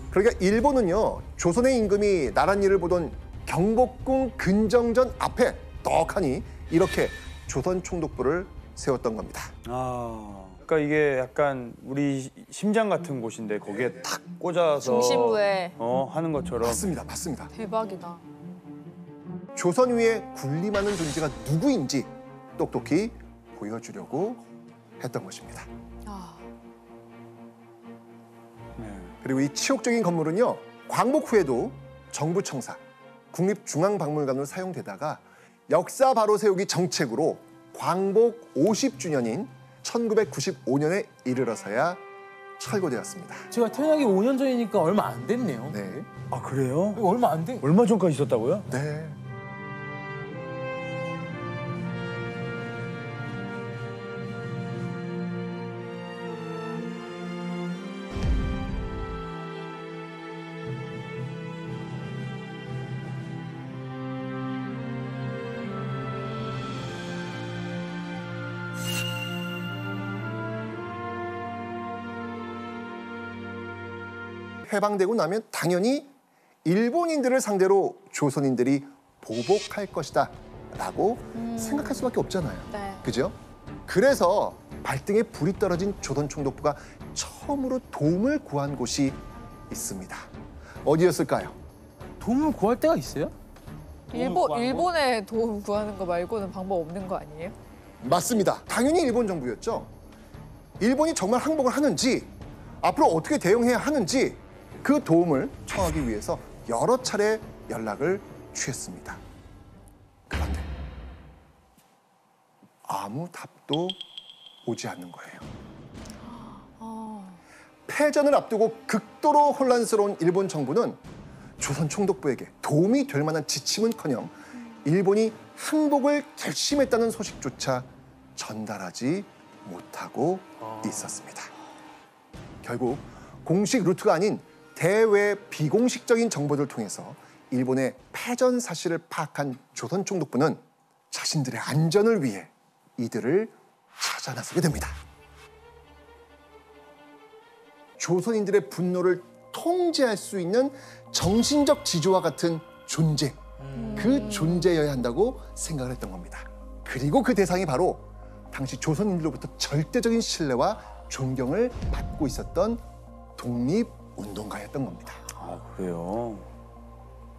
그러니까 일본은요. 조선의 임금이 나란 일을 보던 경복궁 근정전 앞에 떡하니 이렇게 조선 총독부를 세웠던 겁니다. 그러니까 이게 약간 우리 심장 같은 곳인데 거기에 탁 꽂아서 중심부에. 하는 것처럼. 맞습니다. 맞습니다. 대박이다. 조선 위에 군림하는 존재가 누구인지 똑똑히 보여주려고 했던 것입니다. 그리고 이 치욕적인 건물은요, 광복 후에도 정부 청사, 국립중앙박물관으로 사용되다가 역사 바로 세우기 정책으로 광복 50주년인 1995년에 이르러서야 철거되었습니다. 제가 태어나기 5년 전이니까 얼마 안 됐네요. 네. 아 그래요? 이거 얼마 안 돼. 얼마 전까지 있었다고요? 네. 해방되고 나면 당연히 일본인들을 상대로 조선인들이 보복할 것이다 라고 생각할 수밖에 없잖아요. 네. 그죠? 그래서 발등에 불이 떨어진 조선 총독부가 처음으로 도움을 구한 곳이 있습니다. 어디였을까요? 도움을 구할 데가 있어요? 일본에 도움 구하는 거 말고는 방법 없는 거 아니에요? 맞습니다. 당연히 일본 정부였죠. 일본이 정말 항복을 하는지, 앞으로 어떻게 대응해야 하는지 그 도움을 청하기 위해서 여러 차례 연락을 취했습니다. 그런데 아무 답도 오지 않는 거예요. 패전을 앞두고 극도로 혼란스러운 일본 정부는 조선 총독부에게 도움이 될 만한 지침은커녕 일본이 항복을 결심했다는 소식조차 전달하지 못하고 있었습니다. 결국 공식 루트가 아닌 대외 비공식적인 정보들을 통해서 일본의 패전 사실을 파악한 조선 총독부는 자신들의 안전을 위해 이들을 찾아 나서게 됩니다. 조선인들의 분노를 통제할 수 있는 정신적 지주와 같은 존재, 그 존재여야 한다고 생각을 했던 겁니다. 그리고 그 대상이 바로 당시 조선인들로부터 절대적인 신뢰와 존경을 받고 있었던 독립운동가였던 겁니다. 아 그래요?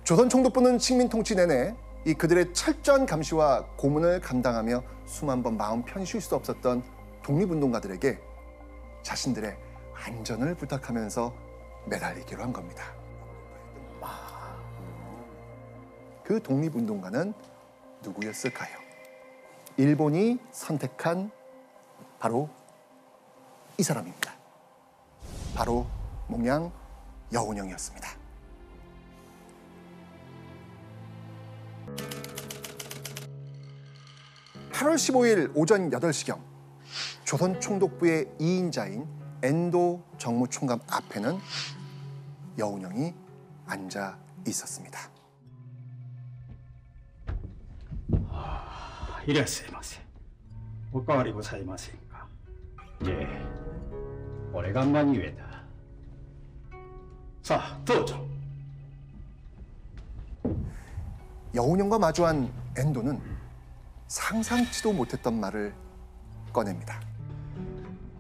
조선 총독부는 식민 통치 내내 이 그들의 철저한 감시와 고문을 감당하며 수만 번 마음 편히 쉴 수 없었던 독립운동가들에게 자신들의 안전을 부탁하면서 매달리기로 한 겁니다. 그 독립운동가는 누구였을까요? 일본이 선택한 바로 이 사람입니다. 바로 몽양 여운형이었습니다. (8월 15일) 오전 8시경 조선 총독부의 2인자인 엔도 정무총감 앞에는 여운형이 앉아 있었습니다. いらっしゃいませ。おかわりございませんか。ええ、俺が何故だ。さあ、どうぞ。 여운형과 마주한 엔도는 상상치도 못했던 말을 꺼냅니다.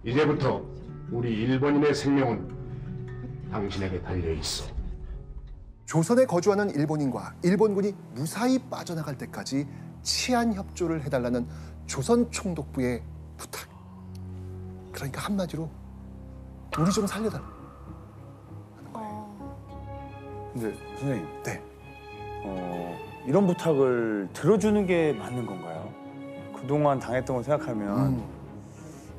이제부터 우리 일본인의 생명은 당신에게 달려 있어. 조선에 거주하는 일본인과 일본군이 무사히 빠져나갈 때까지 치안 협조를 해달라는 조선 총독부의 부탁. 그러니까 한마디로 우리 좀 살려달라 하는 거예요. 근데 선생님, 네. 이런 부탁을 들어주는 게 맞는 건가요? 그동안 당했던 걸 생각하면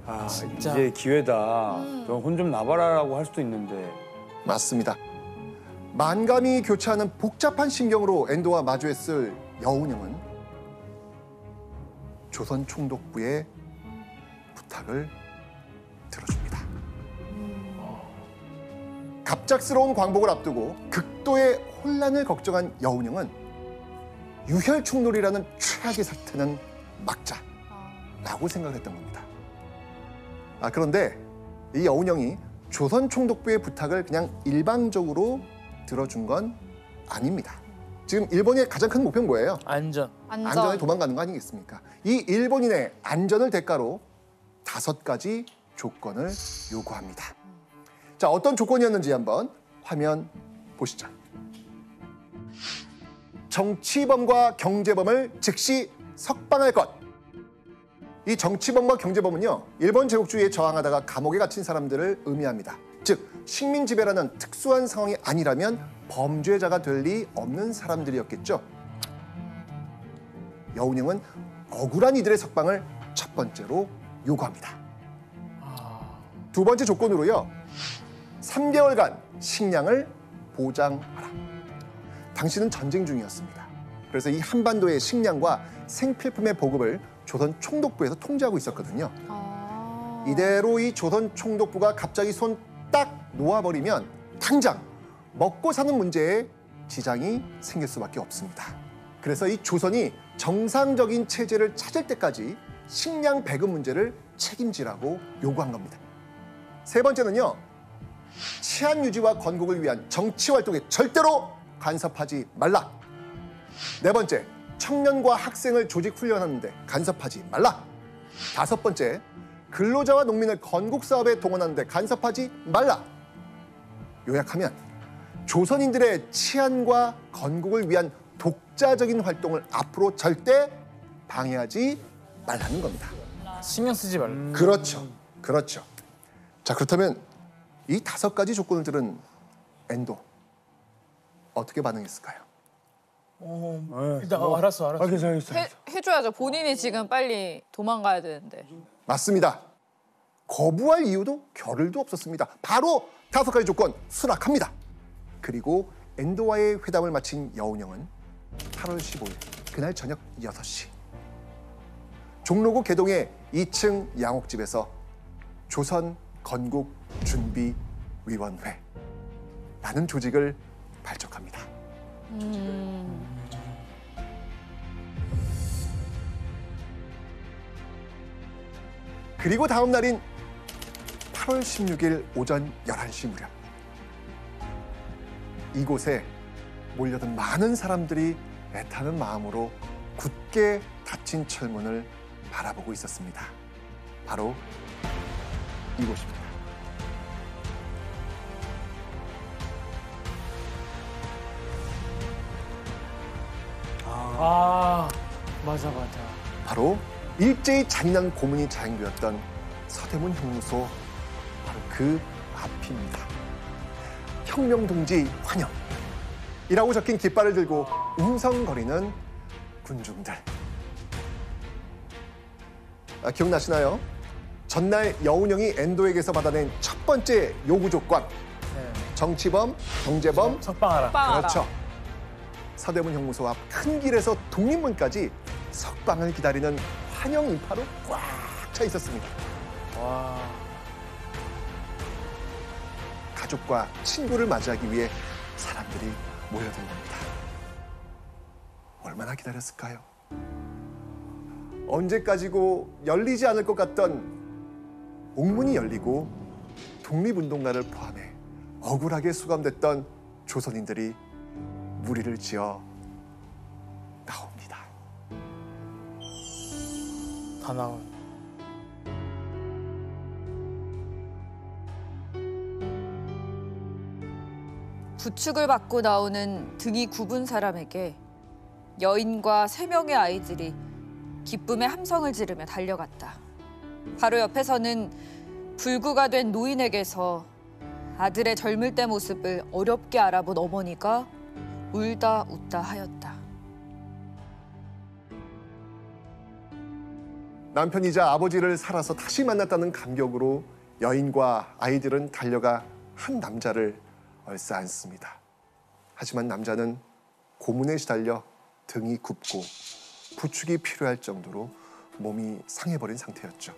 아 진짜. 이제 기회다. 혼 좀 나봐라라고 할 수도 있는데. 맞습니다. 만감이 교차하는 복잡한 심경으로 엔도와 마주했을 여운형은 조선 총독부의 부탁을 들어줍니다. 갑작스러운 광복을 앞두고 극도의 혼란을 걱정한 여운형은 유혈충돌이라는 최악의 사태는 막자라고 생각을 했던 겁니다. 그런데 이 여운형이 조선 총독부의 부탁을 그냥 일방적으로 들어준 건 아닙니다. 지금 일본의 가장 큰 목표는 뭐예요? 안전에 도망가는 거 아니겠습니까? 이 일본인의 안전을 대가로 5가지 조건을 요구합니다. 자, 어떤 조건이었는지 한번 화면 보시죠. 정치범과 경제범을 즉시 석방할 것. 이 정치범과 경제범은요, 일본 제국주의에 저항하다가 감옥에 갇힌 사람들을 의미합니다. 즉 식민 지배라는 특수한 상황이 아니라면 범죄자가 될 리 없는 사람들이었겠죠. 여운형은 억울한 이들의 석방을 첫 번째로 요구합니다. 두 번째 조건으로요. 3개월간 식량을 보장하라. 당시는 전쟁 중이었습니다. 그래서 이 한반도의 식량과 생필품의 보급을 조선 총독부에서 통제하고 있었거든요. 이대로 이 조선 총독부가 갑자기 손 딱 놓아버리면 당장 먹고 사는 문제에 지장이 생길 수밖에 없습니다. 그래서 이 조선이 정상적인 체제를 찾을 때까지 식량 배급 문제를 책임지라고 요구한 겁니다. 세 번째는요. 치안 유지와 건국을 위한 정치 활동에 절대로 간섭하지 말라. 네 번째, 청년과 학생을 조직 훈련하는데 간섭하지 말라. 다섯 번째, 근로자와 농민을 건국 사업에 동원하는데 간섭하지 말라. 요약하면 조선인들의 치안과 건국을 위한 독자적인 활동을 앞으로 절대 방해하지 말라는 겁니다. 신경 쓰지 말라. 그렇죠. 그렇죠. 자, 그렇다면 이 5가지 조건을 들은 엔도 어떻게 반응했을까요? 일단 알았어. 알겠어. 해줘야죠. 본인이 지금 빨리 도망가야 되는데. 맞습니다. 거부할 이유도 겨를도 없었습니다. 바로 5가지 조건 수락합니다. 그리고 엔도와의 회담을 마친 여운형은 8월 15일 그날 저녁 6시 종로구 개동의 2층 양옥집에서 조선 건국 준비 위원회라는 조직을 발족합니다. 그리고 다음 날인 8월 16일 오전 11시 무렵 이곳에 몰려든 많은 사람들이 애타는 마음으로 굳게 닫힌 철문을 바라보고 있었습니다. 바로 이곳입니다. 맞아. 바로 일제히 잔인한 고문이 자행되었던 서대문 형무소 바로 그 앞입니다. 혁명동지 환영이라고 적힌 깃발을 들고 웅성거리는 군중들. 기억나시나요? 전날 여운형이 엔도에게서 받아낸 첫 번째 요구 조건. 정치범, 경제범, 석방하라. 그렇죠. 서대문 형무소 앞 큰 길에서 독립문까지 석방을 기다리는 환영 인파로 꽉 차 있었습니다. 가족과 친구를 맞이하기 위해 사람들이 모여든 겁니다. 얼마나 기다렸을까요? 언제까지고 열리지 않을 것 같던 옥문이 열리고 독립운동가를 포함해 억울하게 수감됐던 조선인들이 무리를 지어 나옵니다. 다 나온. 부축을 받고 나오는 등이 굽은 사람에게 여인과 3명의 아이들이 기쁨의 함성을 지르며 달려갔다. 바로 옆에서는 불구가 된 노인에게서 아들의 젊을 때 모습을 어렵게 알아본 어머니가 울다 웃다 하였다. 남편이자 아버지를 살아서 다시 만났다는 감격으로 여인과 아이들은 달려가 한 남자를 얼싸안습니다. 하지만 남자는 고문에 시달려 등이 굽고 부축이 필요할 정도로 몸이 상해버린 상태였죠.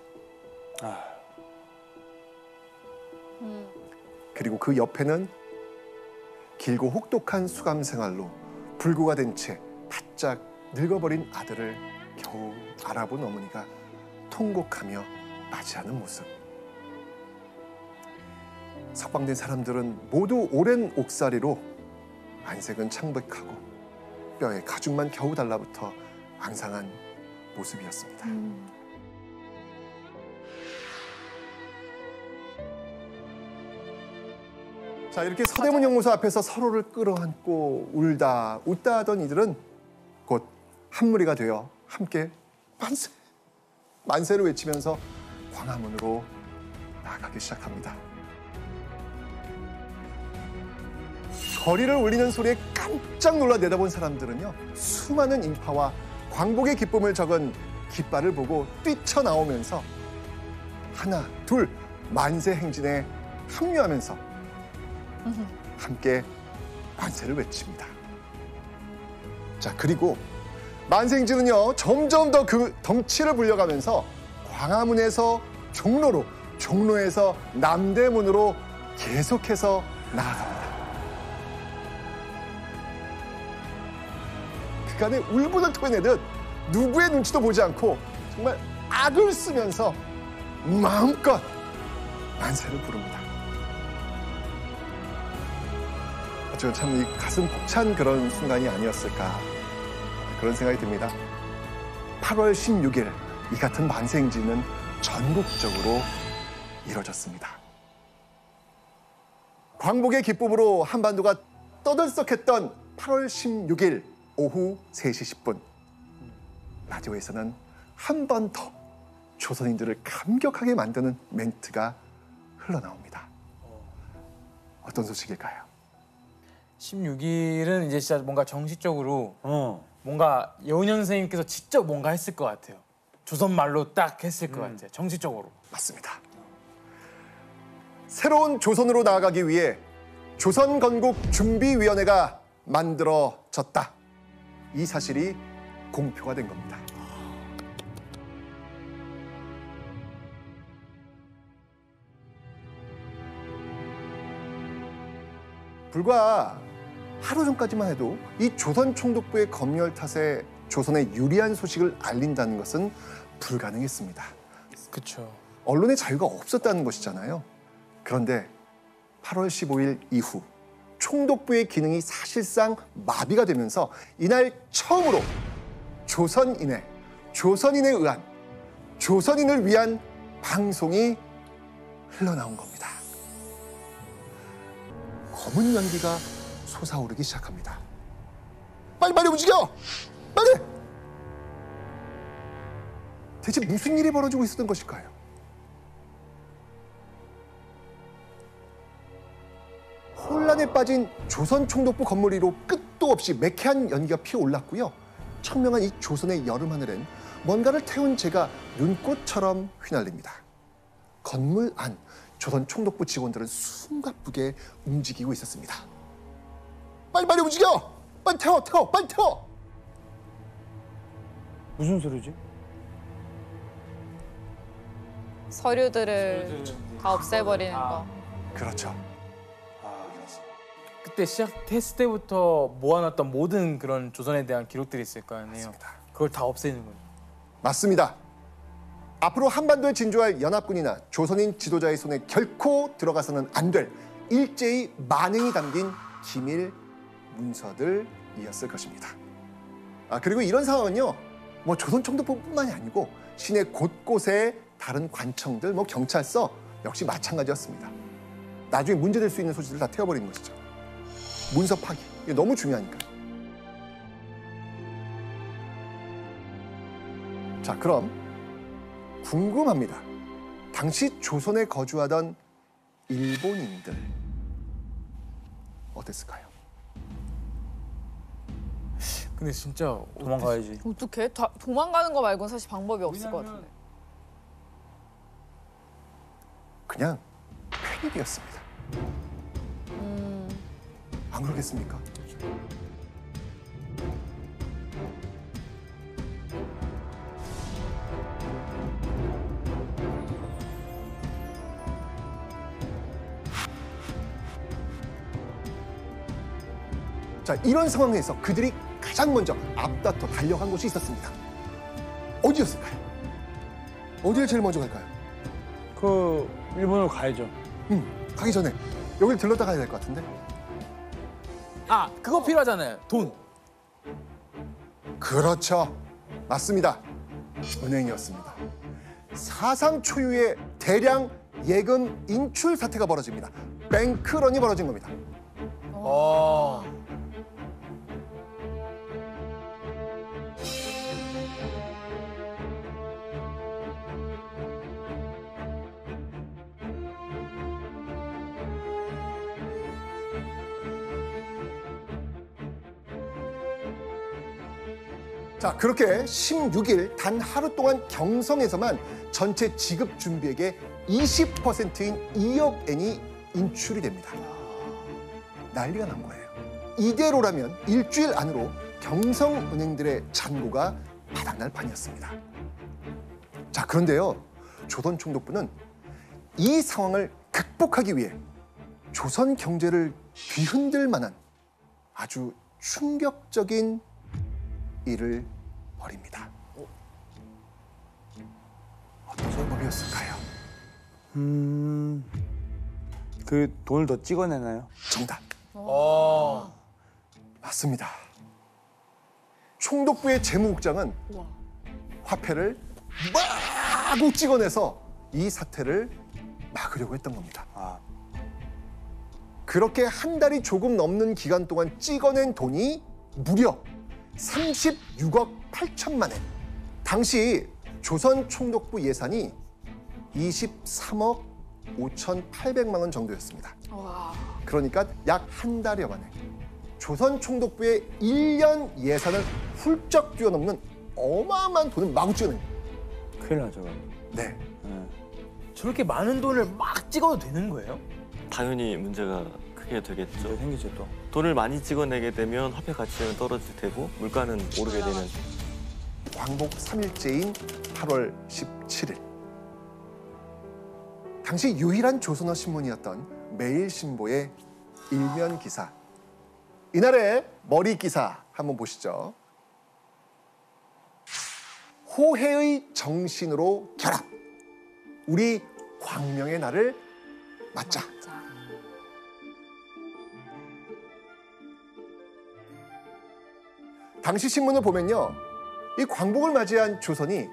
그리고 그 옆에는 길고 혹독한 수감 생활로 불구가 된 채 바짝 늙어버린 아들을 겨우 알아본 어머니가 통곡하며 맞이하는 모습. 석방된 사람들은 모두 오랜 옥살이로 안색은 창백하고 뼈에 가죽만 겨우 달라붙어 앙상한 모습이었습니다. 자, 이렇게 서대문 형무소 앞에서 서로를 끌어안고 울다 웃다 하던 이들은 곧 한 무리가 되어 함께 만세를 외치면서 광화문으로 나아가기 시작합니다. 허리를 울리는 소리에 깜짝 놀라 내다본 사람들은요, 수많은 인파와 광복의 기쁨을 적은 깃발을 보고 뛰쳐나오면서 하나, 둘 만세 행진에 합류하면서 함께 만세를 외칩니다. 자, 그리고 만세 행진은요, 점점 더 그 덩치를 불려가면서 광화문에서 종로로, 종로에서 남대문으로 계속해서 나아갑니다. 그간의 울분을 토해내듯 누구의 눈치도 보지 않고 정말 악을 쓰면서 마음껏 만세를 부릅니다. 저 참 이 가슴 벅찬 그런 순간이 아니었을까, 그런 생각이 듭니다. 8월 16일 이 같은 만세 행진은 전국적으로 이뤄졌습니다. 광복의 기쁨으로 한반도가 떠들썩했던 8월 16일 오후 3시 10분, 라디오에서는 한 번 더 조선인들을 감격하게 만드는 멘트가 흘러나옵니다. 어떤 소식일까요? 16일은 이제 진짜 뭔가 정식적으로 뭔가 여운현 선생님께서 직접 뭔가 했을 것 같아요. 조선말로 딱 했을 것 같아요. 정식적으로. 맞습니다. 새로운 조선으로 나아가기 위해 조선건국준비위원회가 만들어졌다. 이 사실이 공표가 된 겁니다. 불과 하루 전까지만 해도 이 조선총독부의 검열 탓에 조선에 유리한 소식을 알린다는 것은 불가능했습니다. 그렇죠. 언론의 자유가 없었다는 것이잖아요. 그런데 8월 15일 이후 총독부의 기능이 사실상 마비가 되면서 이날 처음으로 조선인에 의한, 조선인을 위한 방송이 흘러나온 겁니다. 검은 연기가 솟아오르기 시작합니다. 빨리 움직여! 빨리! 대체 무슨 일이 벌어지고 있었던 것일까요? 혼란에 빠진 조선 총독부 건물 위로 끝도 없이 매캐한 연기가 피어올랐고요. 청명한 이 조선의 여름 하늘엔 뭔가를 태운 재가 눈꽃처럼 휘날립니다. 건물 안 조선 총독부 직원들은 숨가쁘게 움직이고 있었습니다. 빨리 움직여! 빨리 태워! 빨리 태워! 무슨 소리지? 서류들을 다 없애버리는 거. 그렇죠. 그때 시작했을 때부터 모아놨던 모든 그런 조선에 대한 기록들이 있을 거 아니에요. 맞습니다. 그걸 다 없애는 거예요. 맞습니다. 앞으로 한반도에 진주할 연합군이나 조선인 지도자의 손에 결코 들어가서는 안 될 일제히 만행이 담긴 기밀 문서들이었을 것입니다. 그리고 이런 상황은요, 뭐 조선 총독부뿐만이 아니고 시내 곳곳에 다른 관청들, 뭐 경찰서 역시 마찬가지였습니다. 나중에 문제될 수 있는 소식들을 다 태워버리는 것이죠. 문서 파기, 이게 너무 중요하니까. 자, 그럼 궁금합니다. 당시 조선에 거주하던 일본인들 어땠을까요? 근데 진짜 도망가야지. 어떡해? 도망가는 거 말고는 사실 방법이 없을 것 같은데. 그냥 패닉이었습니다. 안 그러겠습니까? 자, 이런 상황에서 그들이 가장 먼저 앞다퉈 달려간 곳이 있었습니다. 어디였을까요? 어디를 제일 먼저 갈까요? 그 일본으로 가야죠. 가기 전에 여길 들렀다 가야 될 것 같은데. 그거 필요하잖아요. 돈. 그렇죠. 맞습니다. 은행이었습니다. 사상 초유의 대량 예금 인출 사태가 벌어집니다. 뱅크런이 벌어진 겁니다. 자, 그렇게 16일 단 하루 동안 경성에서만 전체 지급 준비액의 20%인 2억 엔이 인출이 됩니다. 난리가 난 거예요. 이대로라면 일주일 안으로 경성은행들의 잔고가 바닥날 판이었습니다. 자, 그런데요. 조선총독부는 이 상황을 극복하기 위해 조선 경제를 뒤흔들 만한 아주 충격적인 일을 벌입니다. 어떤 방법이었을까요? 그 돈을 더 찍어내나요? 정답. 맞습니다. 총독부의 재무국장은 화폐를 마구 찍어내서 이 사태를 막으려고 했던 겁니다. 그렇게 한 달이 조금 넘는 기간 동안 찍어낸 돈이 무려 36억 8천만 엔. 당시 조선 총독부 예산이 23억 5,800만 원 정도였습니다. 그러니까 약 한 달여 만에 조선 총독부의 1년 예산을 훌쩍 뛰어넘는 어마어마한 돈을 마구 찍어낸 거예요. 큰일 나죠. 네. 저렇게 많은 돈을 막 찍어도 되는 거예요? 당연히 문제가 크게 되겠죠. 문제 생기죠 또. 돈을 많이 찍어내게 되면 화폐 가치는 떨어질 테고 물가는 오르게 되는. 광복 3일째인 8월 17일. 당시 유일한 조선어 신문이었던 매일신보의 일면 기사. 이날의 머리 기사 한번 보시죠. 호해의 정신으로 결합. 우리 광명의 날을 맞자. 당시 신문을 보면요. 이 광복을 맞이한 조선이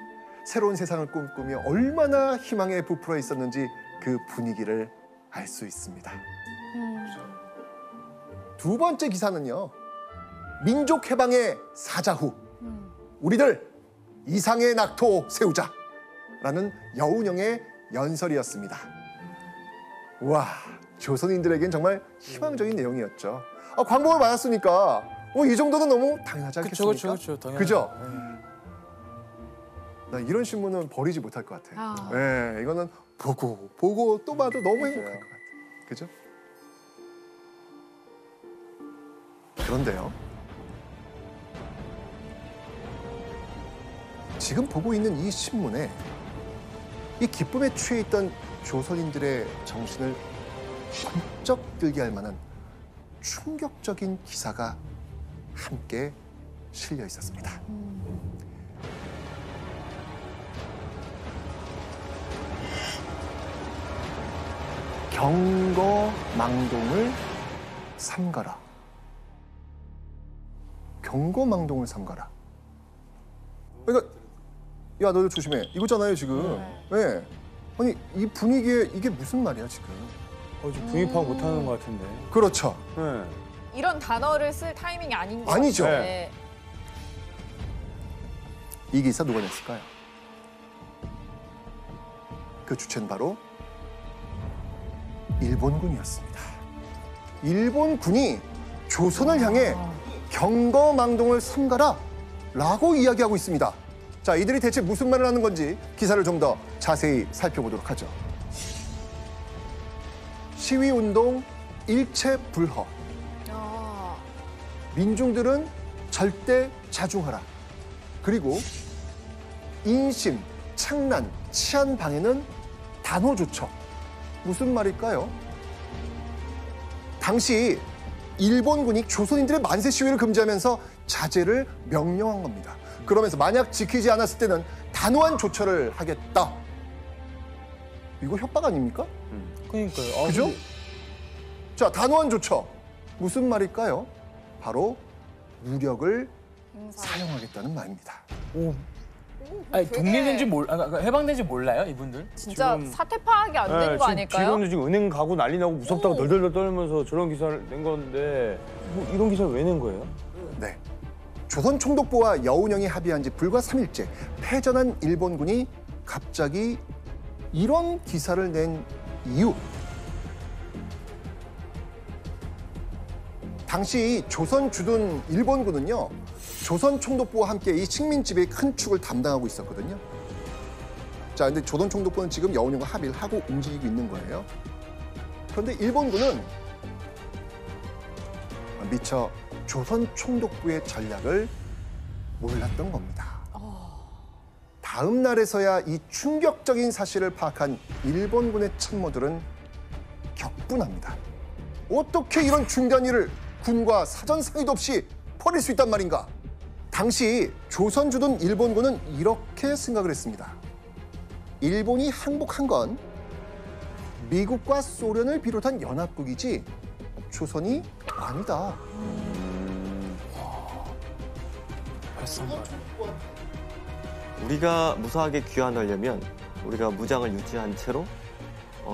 새로운 세상을 꿈꾸며 얼마나 희망에 부풀어 있었는지 그 분위기를 알 수 있습니다. 두 번째 기사는요. 민족 해방의 사자후. 우리들 이상의 낙토 세우자라는 여운형의 연설이었습니다. 와, 조선인들에겐 정말 희망적인 내용이었죠. 광복을 맞았으니까 이 정도는 너무 당연하지 않겠습니까? 그렇죠. 당연하죠. 그죠? 나 이런 신문은 버리지 못할 것 같아요. 네, 이거는 보고 또 봐도 너무 행복할 것 같아요. 그죠? 그런데요. 지금 보고 있는 이 신문에 이 기쁨에 취해 있던 조선인들의 정신을 번쩍 들게 할 만한 충격적인 기사가 함께 실려 있었습니다. 경거망동을 삼가라. 경거망동을 삼가라. 그러니까 야, 너도 조심해. 이거잖아요, 지금. 네. 아니, 이 분위기에 이게 무슨 말이야, 지금? 지금 분위기 파악 못하는 것 같은데. 그렇죠. 네. 이런 단어를 쓸 타이밍이 아닌 거 아니죠. 같아요. 네. 이 기사 누가 냈을까요? 그 주체는 바로 일본군이었습니다. 일본군이 조선을 향해 경거망동을 삼가라 라고 이야기하고 있습니다. 자, 이들이 대체 무슨 말을 하는 건지 기사를 좀 더 자세히 살펴보도록 하죠. 시위운동 일체 불허. 민중들은 절대 자중하라. 그리고 인심, 창란, 치안 방해는 단호 조처. 무슨 말일까요? 당시 일본군이 조선인들의 만세 시위를 금지하면서 자제를 명령한 겁니다. 그러면서 만약 지키지 않았을 때는 단호한 조처를 하겠다. 이거 협박 아닙니까? 그러니까요. 그죠? 자, 단호한 조처. 무슨 말일까요? 바로 무력을 사용하겠다는 말입니다. 아니, 독립된지 해방된지 몰라요, 이분들? 진짜 사태 파악이 안 되는 거 아닐까요? 지금도 지금 은행 가고 난리 나고 무섭다고 덜덜덜 떨면서 저런 기사를 낸 건데 뭐 이런 기사를 왜 낸 거예요? 네. 조선 총독부와 여운형이 합의한 지 불과 3일째 패전한 일본군이 갑자기 이런 기사를 낸 이유. 당시 조선 주둔 일본군은요. 조선 총독부와 함께 이 식민 지배의 큰 축을 담당하고 있었거든요. 자, 근데 조선 총독부는 지금 여운형과 합의를 하고 움직이고 있는 거예요. 그런데 일본군은 미처 조선 총독부의 전략을 몰랐던 겁니다. 다음 날에서야 이 충격적인 사실을 파악한 일본군의 참모들은 격분합니다. 어떻게 이런 중대한 일을 군과 사전 상의도 없이 벌일 수 있단 말인가? 당시 조선 주둔 일본군은 이렇게 생각을 했습니다. 일본이 항복한 건 미국과 소련을 비롯한 연합국이지 조선이 아니다. 우리가 무사하게 귀환하려면 우리가 무장을 유지한 채로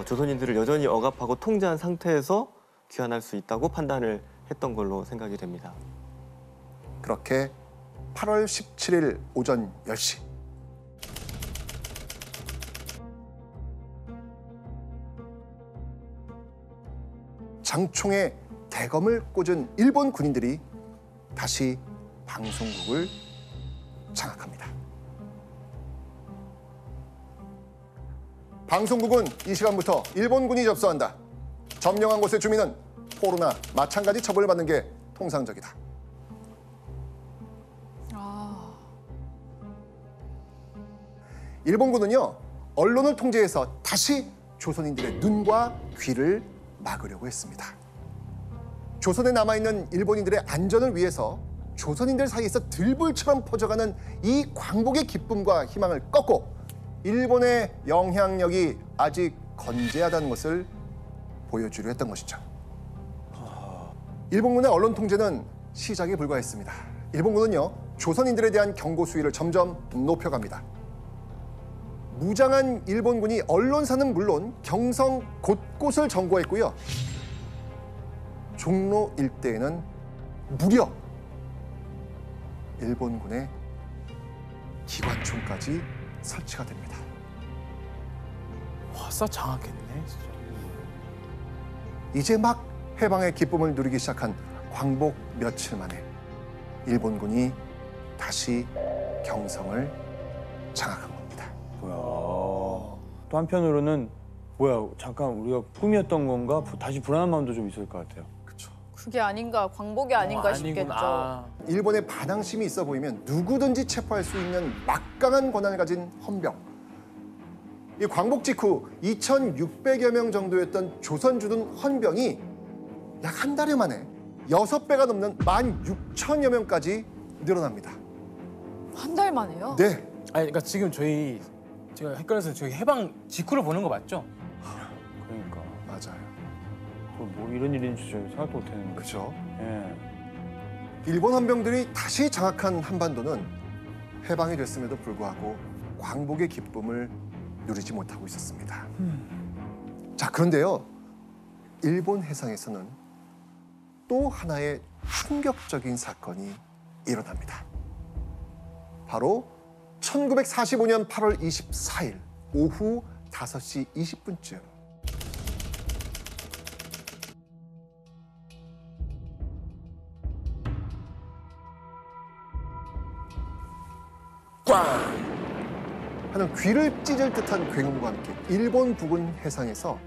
조선인들을 여전히 억압하고 통제한 상태에서 귀환할 수 있다고 판단을 했던 걸로 생각이 됩니다. 그렇게 8월 17일 오전 10시 장총에 대검을 꽂은 일본 군인들이 다시 방송국을 장악합니다. 방송국은 이 시간부터 일본군이 접수한다. 점령한 곳의 주민은 포로나 마찬가지 처벌을 받는 게 통상적이다. 일본군은요, 언론을 통제해서 다시 조선인들의 눈과 귀를 막으려고 했습니다. 조선에 남아있는 일본인들의 안전을 위해서 조선인들 사이에서 들불처럼 퍼져가는 이 광복의 기쁨과 희망을 꺾고 일본의 영향력이 아직 건재하다는 것을 보여주려 했던 것이죠. 일본군의 언론 통제는 시작에 불과했습니다. 일본군은요, 조선인들에 대한 경고 수위를 점점 높여갑니다. 무장한 일본군이 언론사는 물론 경성 곳곳을 점거했고요. 종로 일대에는 무려 일본군의 기관총까지 설치가 됩니다. 와, 싹 장악했네, 진짜. 이제 막 해방의 기쁨을 누리기 시작한 광복 며칠 만에 일본군이 다시 경성을 장악한 겁니다. 뭐야. 또 한편으로는 뭐야, 잠깐 우리가 꿈이었던 건가? 다시 불안한 마음도 좀 있을 것 같아요. 그렇죠. 그게 아닌가, 광복이 아닌가 싶겠죠. 일본의 반항심이 있어 보이면 누구든지 체포할 수 있는 막강한 권한을 가진 헌병. 이 광복 직후 2,600여 명 정도였던 조선 주둔 헌병이 약 한 달 만에 6배가 넘는 16,000여 명까지 늘어납니다. 한 달 만에요? 네. 아니, 그러니까 지금 제가 헷갈려서 저희 해방 직후를 보는 거 맞죠? 그러니까. 맞아요. 뭐 이런 일인지 좀 생각도 못했는데. 그렇죠. 예. 일본 헌병들이 다시 장악한 한반도는 해방이 됐음에도 불구하고 광복의 기쁨을 누리지 못하고 있었습니다. 자, 그런데요, 일본 해상에서는 또 하나의 충격적인 사건이 일어납니다. 바로 1945년 8월 24일 오후 5시 20분쯤 꽝! 하는 귀를 찢을 듯한 굉음과 함께 일본 부근 해상에서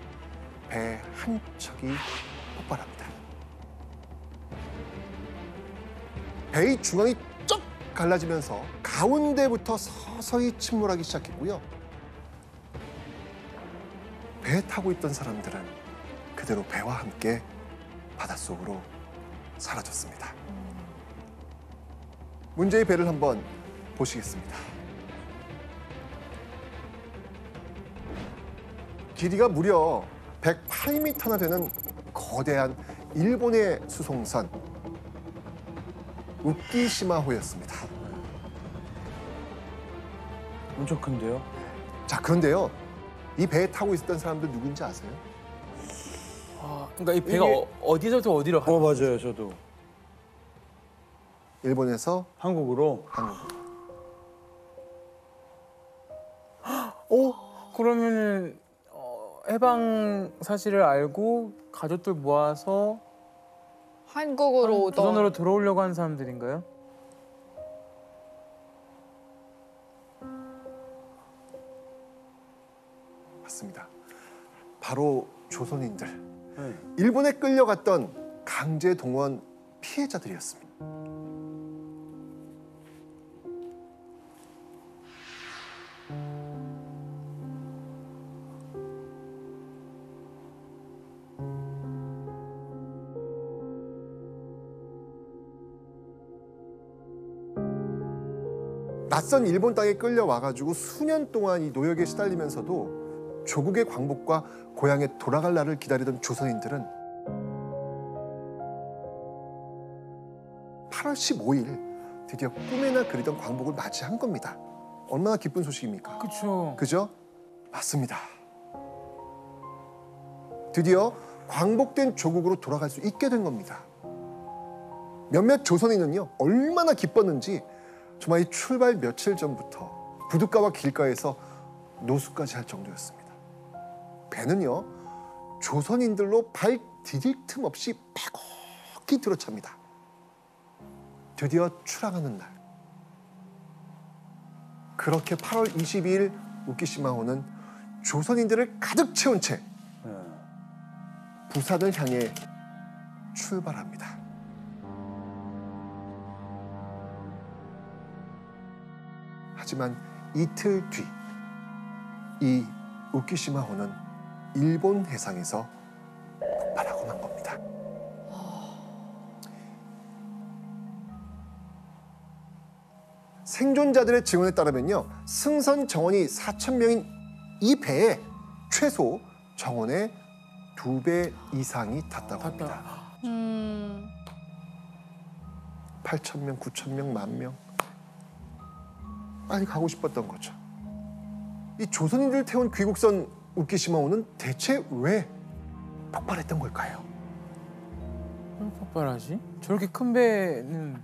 배 한 척이 폭발합니다. 배의 중앙이 쩍 갈라지면서 가운데부터 서서히 침몰하기 시작했고요. 배에 타고 있던 사람들은 그대로 배와 함께 바닷속으로 사라졌습니다. 문제의 배를 한번 보시겠습니다. 길이가 무려 108m나 되는 거대한 일본의 수송선 우키시마호였습니다. 엄청 큰데요? 자, 그런데요, 이 배에 타고 있었던 사람들 누군지 아세요? 그러니까 이 배가 어디서부터 어디로 가는 거예요? 맞아요, 저도. 일본에서 한국으로? 한국으로. 그러면은 해방 사실을 알고 가족들 모아서 한국으로 오던 조선으로 들어오려고 하는 사람들인가요? 맞습니다. 바로 조선인들. 일본에 끌려갔던 강제 동원 피해자들이었습니다. 낯선 일본 땅에 끌려와가지고 수년 동안 이 노역에 시달리면서도 조국의 광복과 고향에 돌아갈 날을 기다리던 조선인들은 8월 15일 드디어 꿈에나 그리던 광복을 맞이한 겁니다. 얼마나 기쁜 소식입니까? 그렇죠. 그죠? 맞습니다. 드디어 광복된 조국으로 돌아갈 수 있게 된 겁니다. 몇몇 조선인은요, 얼마나 기뻤는지 정말 이 출발 며칠 전부터 부둣가와 길가에서 노숙까지 할 정도였습니다. 배는요, 조선인들로 발 디딜 틈 없이 빼곡히 들어찹니다. 드디어 출항하는 날. 그렇게 8월 22일 우키시마호는 조선인들을 가득 채운 채 부산을 향해 출발합니다. 하지만 이틀 뒤 이 우키시마호는 일본 해상에서 폭발하고 만 겁니다. 생존자들의 증언에 따르면요, 승선 정원이 4,000명인 이 배에 최소 정원의 2배 이상이 탔다고 합니다. 8,000명, 9,000명, 10,000명. 빨리 가고 싶었던 거죠. 이 조선인들 태운 귀국선 우키시마호는 대체 왜 폭발했던 걸까요? 왜 폭발하지? 저렇게 큰 배는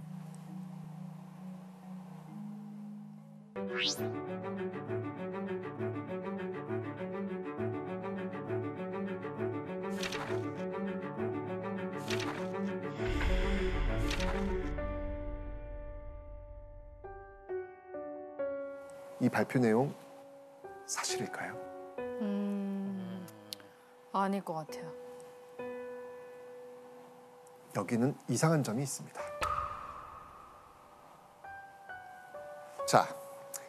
이 발표 내용 사실일까요? 아닐 것 같아요. 여기는 이상한 점이 있습니다. 자,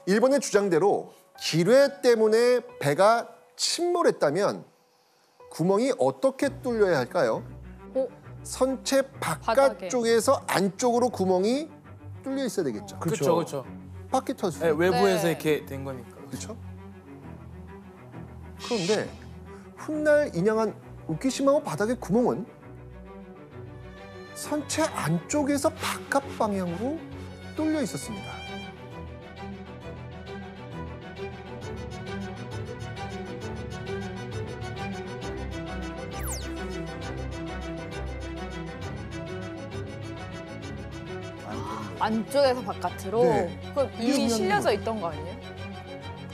일본의 주장대로 기뢰 때문에 배가 침몰했다면 구멍이 어떻게 뚫려야 할까요? 선체 바깥쪽에서 안쪽으로 구멍이 뚫려 있어야 되겠죠. 그렇죠. 바퀴 터수. 네, 외부에서 네. 이렇게 된 거니까. 그렇죠? 그런데 훗날 인양한 우키시마호 바닥의 구멍은 선체 안쪽에서 바깥 방향으로 뚫려 있었습니다. 안쪽에서 바깥으로? 네. 그럼 이미 실려져 있던 거 아니에요?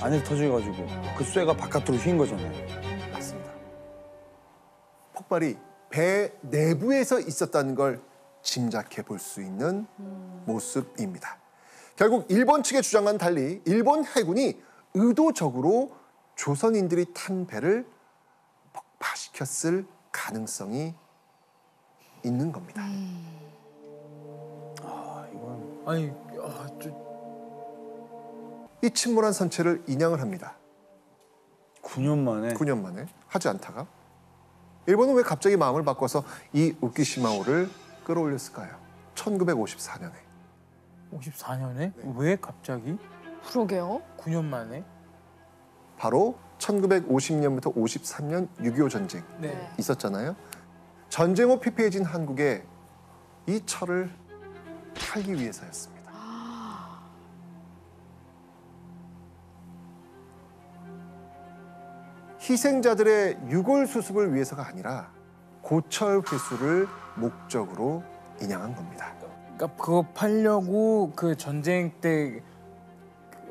안에 터져가지고 그 쇠가 바깥으로 휜 거잖아요. 맞습니다. 폭발이 배 내부에서 있었다는 걸 짐작해 볼 수 있는 모습입니다. 결국 일본 측의 주장과는 달리 일본 해군이 의도적으로 조선인들이 탄 배를 폭파시켰을 가능성이 있는 겁니다. 아니, 이 침몰한 선체를 인양을 합니다. 9년 만에. 9년 만에 하지 않다가 일본은 왜 갑자기 마음을 바꿔서 이 우키시마호를 끌어올렸을까요? 1954년에. 54년에? 왜 갑자기? 그러게요. 9년 만에? 바로 1950년부터 53년 6.25 전쟁 네. 있었잖아요. 전쟁 후 피폐해진 한국에 이 철을 탈기 위해서였습니다. 희생자들의 유골 수습을 위해서가 아니라 고철 회수를 목적으로 인양한 겁니다. 그러니까 그거 팔려고 그 전쟁 때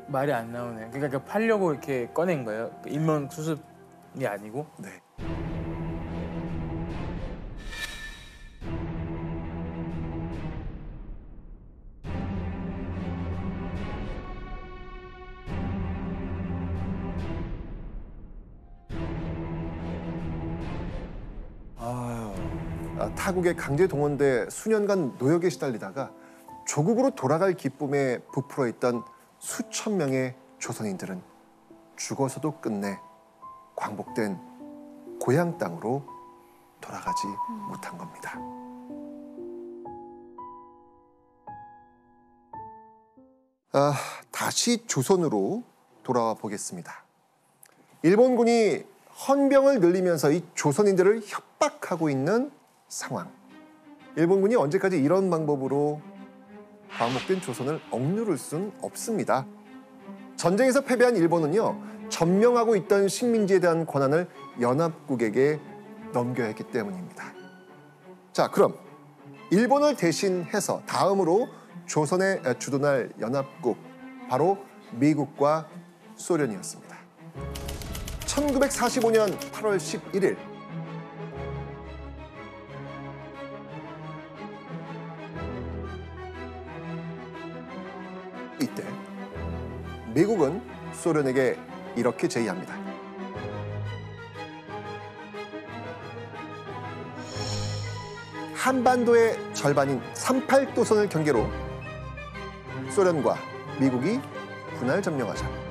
말이 안 나오네요. 그러니까 팔려고 이렇게 꺼낸 거예요. 인명 수습이 아니고. 네. 타국에 강제 동원돼 수년간 노역에 시달리다가 조국으로 돌아갈 기쁨에 부풀어 있던 수천 명의 조선인들은 죽어서도 끝내 광복된 고향 땅으로 돌아가지 못한 겁니다. 다시 조선으로 돌아와 보겠습니다. 일본군이 헌병을 늘리면서 이 조선인들을 협박하고 있는 상황. 일본군이 언제까지 이런 방법으로 광복된 조선을 억누를 수는 없습니다. 전쟁에서 패배한 일본은요, 점령하고 있던 식민지에 대한 권한을 연합국에게 넘겨야 했기 때문입니다. 자, 그럼 일본을 대신해서 다음으로 조선에 주둔할 연합국, 바로 미국과 소련이었습니다. 1945년 8월 11일 이때 미국은 소련에게 이렇게 제의합니다. 한반도의 절반인 38도선을 경계로 소련과 미국이 분할 점령하자.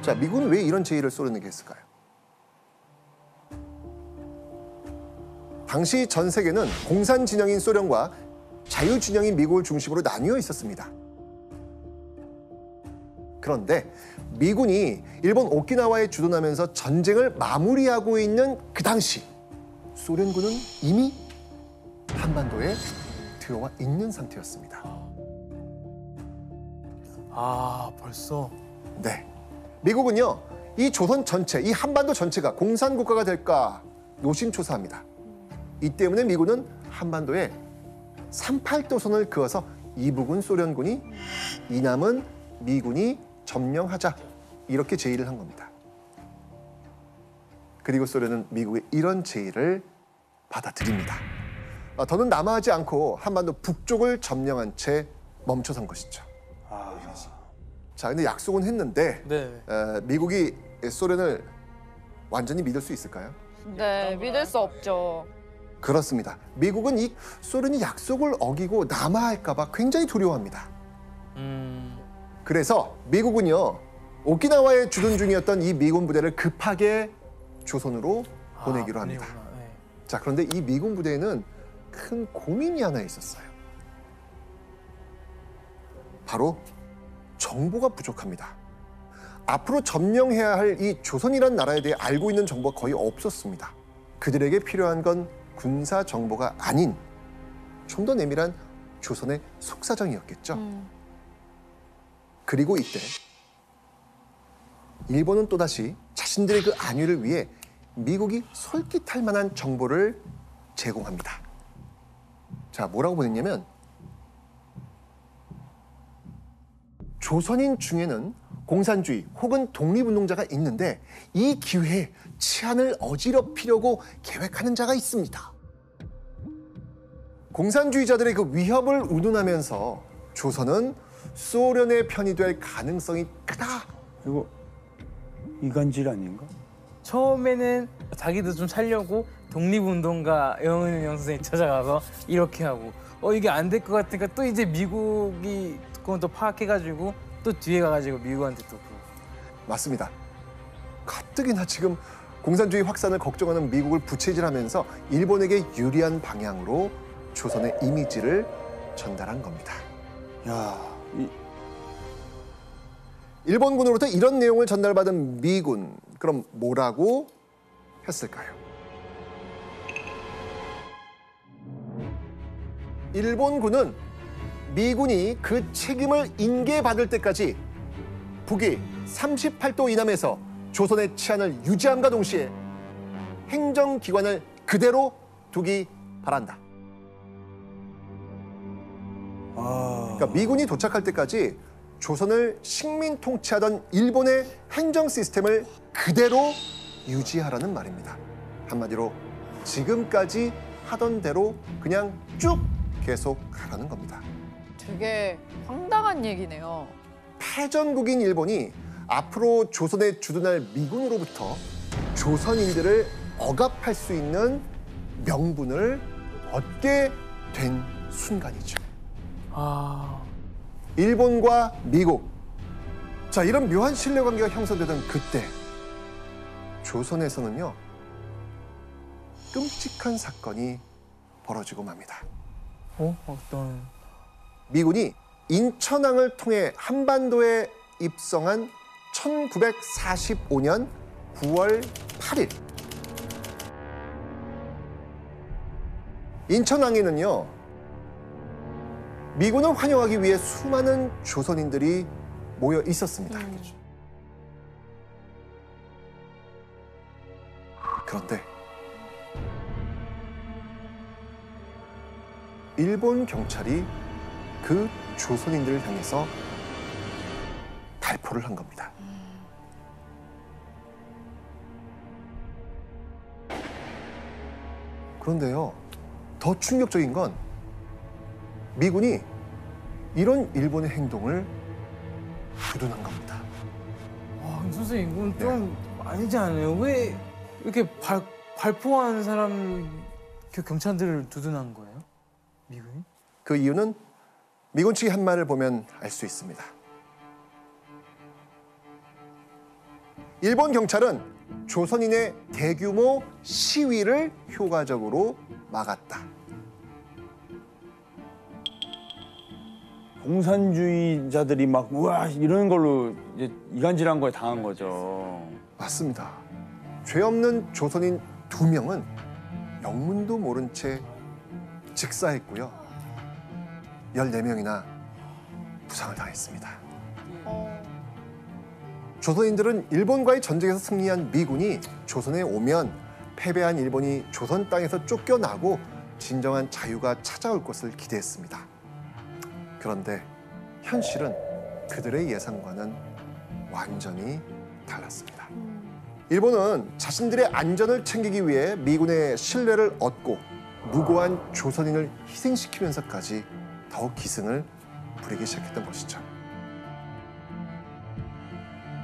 자, 미국은 왜 이런 제의를 소련에게 했을까요? 당시 전 세계는 공산 진영인 소련과 자유 진영인 미국을 중심으로 나뉘어 있었습니다. 그런데 미군이 일본 오키나와에 주둔하면서 전쟁을 마무리하고 있는 그 당시 소련군은 이미 한반도에 들어와 있는 상태였습니다. 아, 벌써? 네. 미국은요, 이 조선 전체, 이 한반도 전체가 공산국가가 될까 노심초사합니다. 이 때문에 미군은 한반도에 38도선을 그어서 이북은 소련군이, 이남은 미군이 점령하자, 이렇게 제의를 한 겁니다. 그리고 소련은 미국의 이런 제의를 받아들입니다. 더는 남하하지 않고 한반도 북쪽을 점령한 채 멈춰선 것이죠. 자, 근데 약속은 했는데 미국이 소련을 완전히 믿을 수 있을까요? 네, 믿을 수 없죠. 그렇습니다. 미국은 이 소련이 약속을 어기고 남하할까 봐 굉장히 두려워합니다. 그래서 미국은요, 오키나와에 주둔 중이었던 이 미군 부대를 급하게 조선으로 보내기로 합니다. 네. 자, 그런데 이 미군 부대에는 큰 고민이 하나 있었어요. 바로 정보가 부족합니다. 앞으로 점령해야 할 이 조선이라는 나라에 대해 알고 있는 정보가 거의 없었습니다. 그들에게 필요한 건 군사 정보가 아닌 좀 더 내밀한 조선의 속사정이었겠죠. 그리고 이때 일본은 또다시 자신들의 그 안위를 위해 미국이 솔깃할 만한 정보를 제공합니다. 자, 뭐라고 보냈냐면 조선인 중에는 공산주의 혹은 독립운동자가 있는데 이 기회에 치안을 어지럽히려고 계획하는 자가 있습니다. 공산주의자들의 그 위협을 운운하면서 조선은 소련의 편이 될 가능성이 크다. 이거 이간질 아닌가? 처음에는 자기도 좀 살려고 독립운동가 영은영 선생님 찾아가서 이렇게 하고 이게 안 될 것 같으니까 또 이제 미국이 그건 또 파악해가지고 또 뒤에 가가지고 미국한테 또 그러고. 맞습니다. 가뜩이나 지금 공산주의 확산을 걱정하는 미국을 부채질하면서 일본에게 유리한 방향으로 조선의 이미지를 전달한 겁니다. 일본군으로부터 이런 내용을 전달받은 미군, 그럼 뭐라고 했을까요? 일본군은 미군이 그 책임을 인계받을 때까지 북위 38도 이남에서 조선의 치안을 유지함과 동시에 행정기관을 그대로 두기 바란다. 그러니까 미군이 도착할 때까지 조선을 식민 통치하던 일본의 행정 시스템을 그대로 유지하라는 말입니다. 한마디로 지금까지 하던 대로 그냥 쭉 계속 가라는 겁니다. 되게 황당한 얘기네요. 패전국인 일본이 앞으로 조선에 주둔할 미군으로부터 조선인들을 억압할 수 있는 명분을 얻게 된 순간이죠. 일본과 미국. 자, 이런 묘한 신뢰관계가 형성되던 그때 조선에서는요, 끔찍한 사건이 벌어지고 맙니다. 어떤? 미군이 인천항을 통해 한반도에 입성한 1945년 9월 8일. 인천항에는요, 미군을 환영하기 위해 수많은 조선인들이 모여 있었습니다. 그런데 일본 경찰이 그 조선인들을 향해서 발포를 한 겁니다. 그런데요, 더 충격적인 건 미군이 이런 일본의 행동을 두둔한 겁니다. 선생님, 이건 좀 아니지 않아요? 왜 이렇게 발포한 사람, 그 경찰들을 두둔한 거예요? 미군이? 그 이유는 미군 측의 한 말을 보면 알 수 있습니다. 일본 경찰은 조선인의 대규모 시위를 효과적으로 막았다. 공산주의자들이 막 우와 이러는 걸로 이제 이간질한 거에 당한 거죠. 맞습니다. 죄 없는 조선인 2명은 영문도 모른 채 직사했고요. 14명이나 부상을 당했습니다. 조선인들은 일본과의 전쟁에서 승리한 미군이 조선에 오면 패배한 일본이 조선 땅에서 쫓겨나고 진정한 자유가 찾아올 것을 기대했습니다. 그런데 현실은 그들의 예상과는 완전히 달랐습니다. 일본은 자신들의 안전을 챙기기 위해 미군의 신뢰를 얻고 무고한 조선인을 희생시키면서까지 더욱 기승을 부리기 시작했던 것이죠.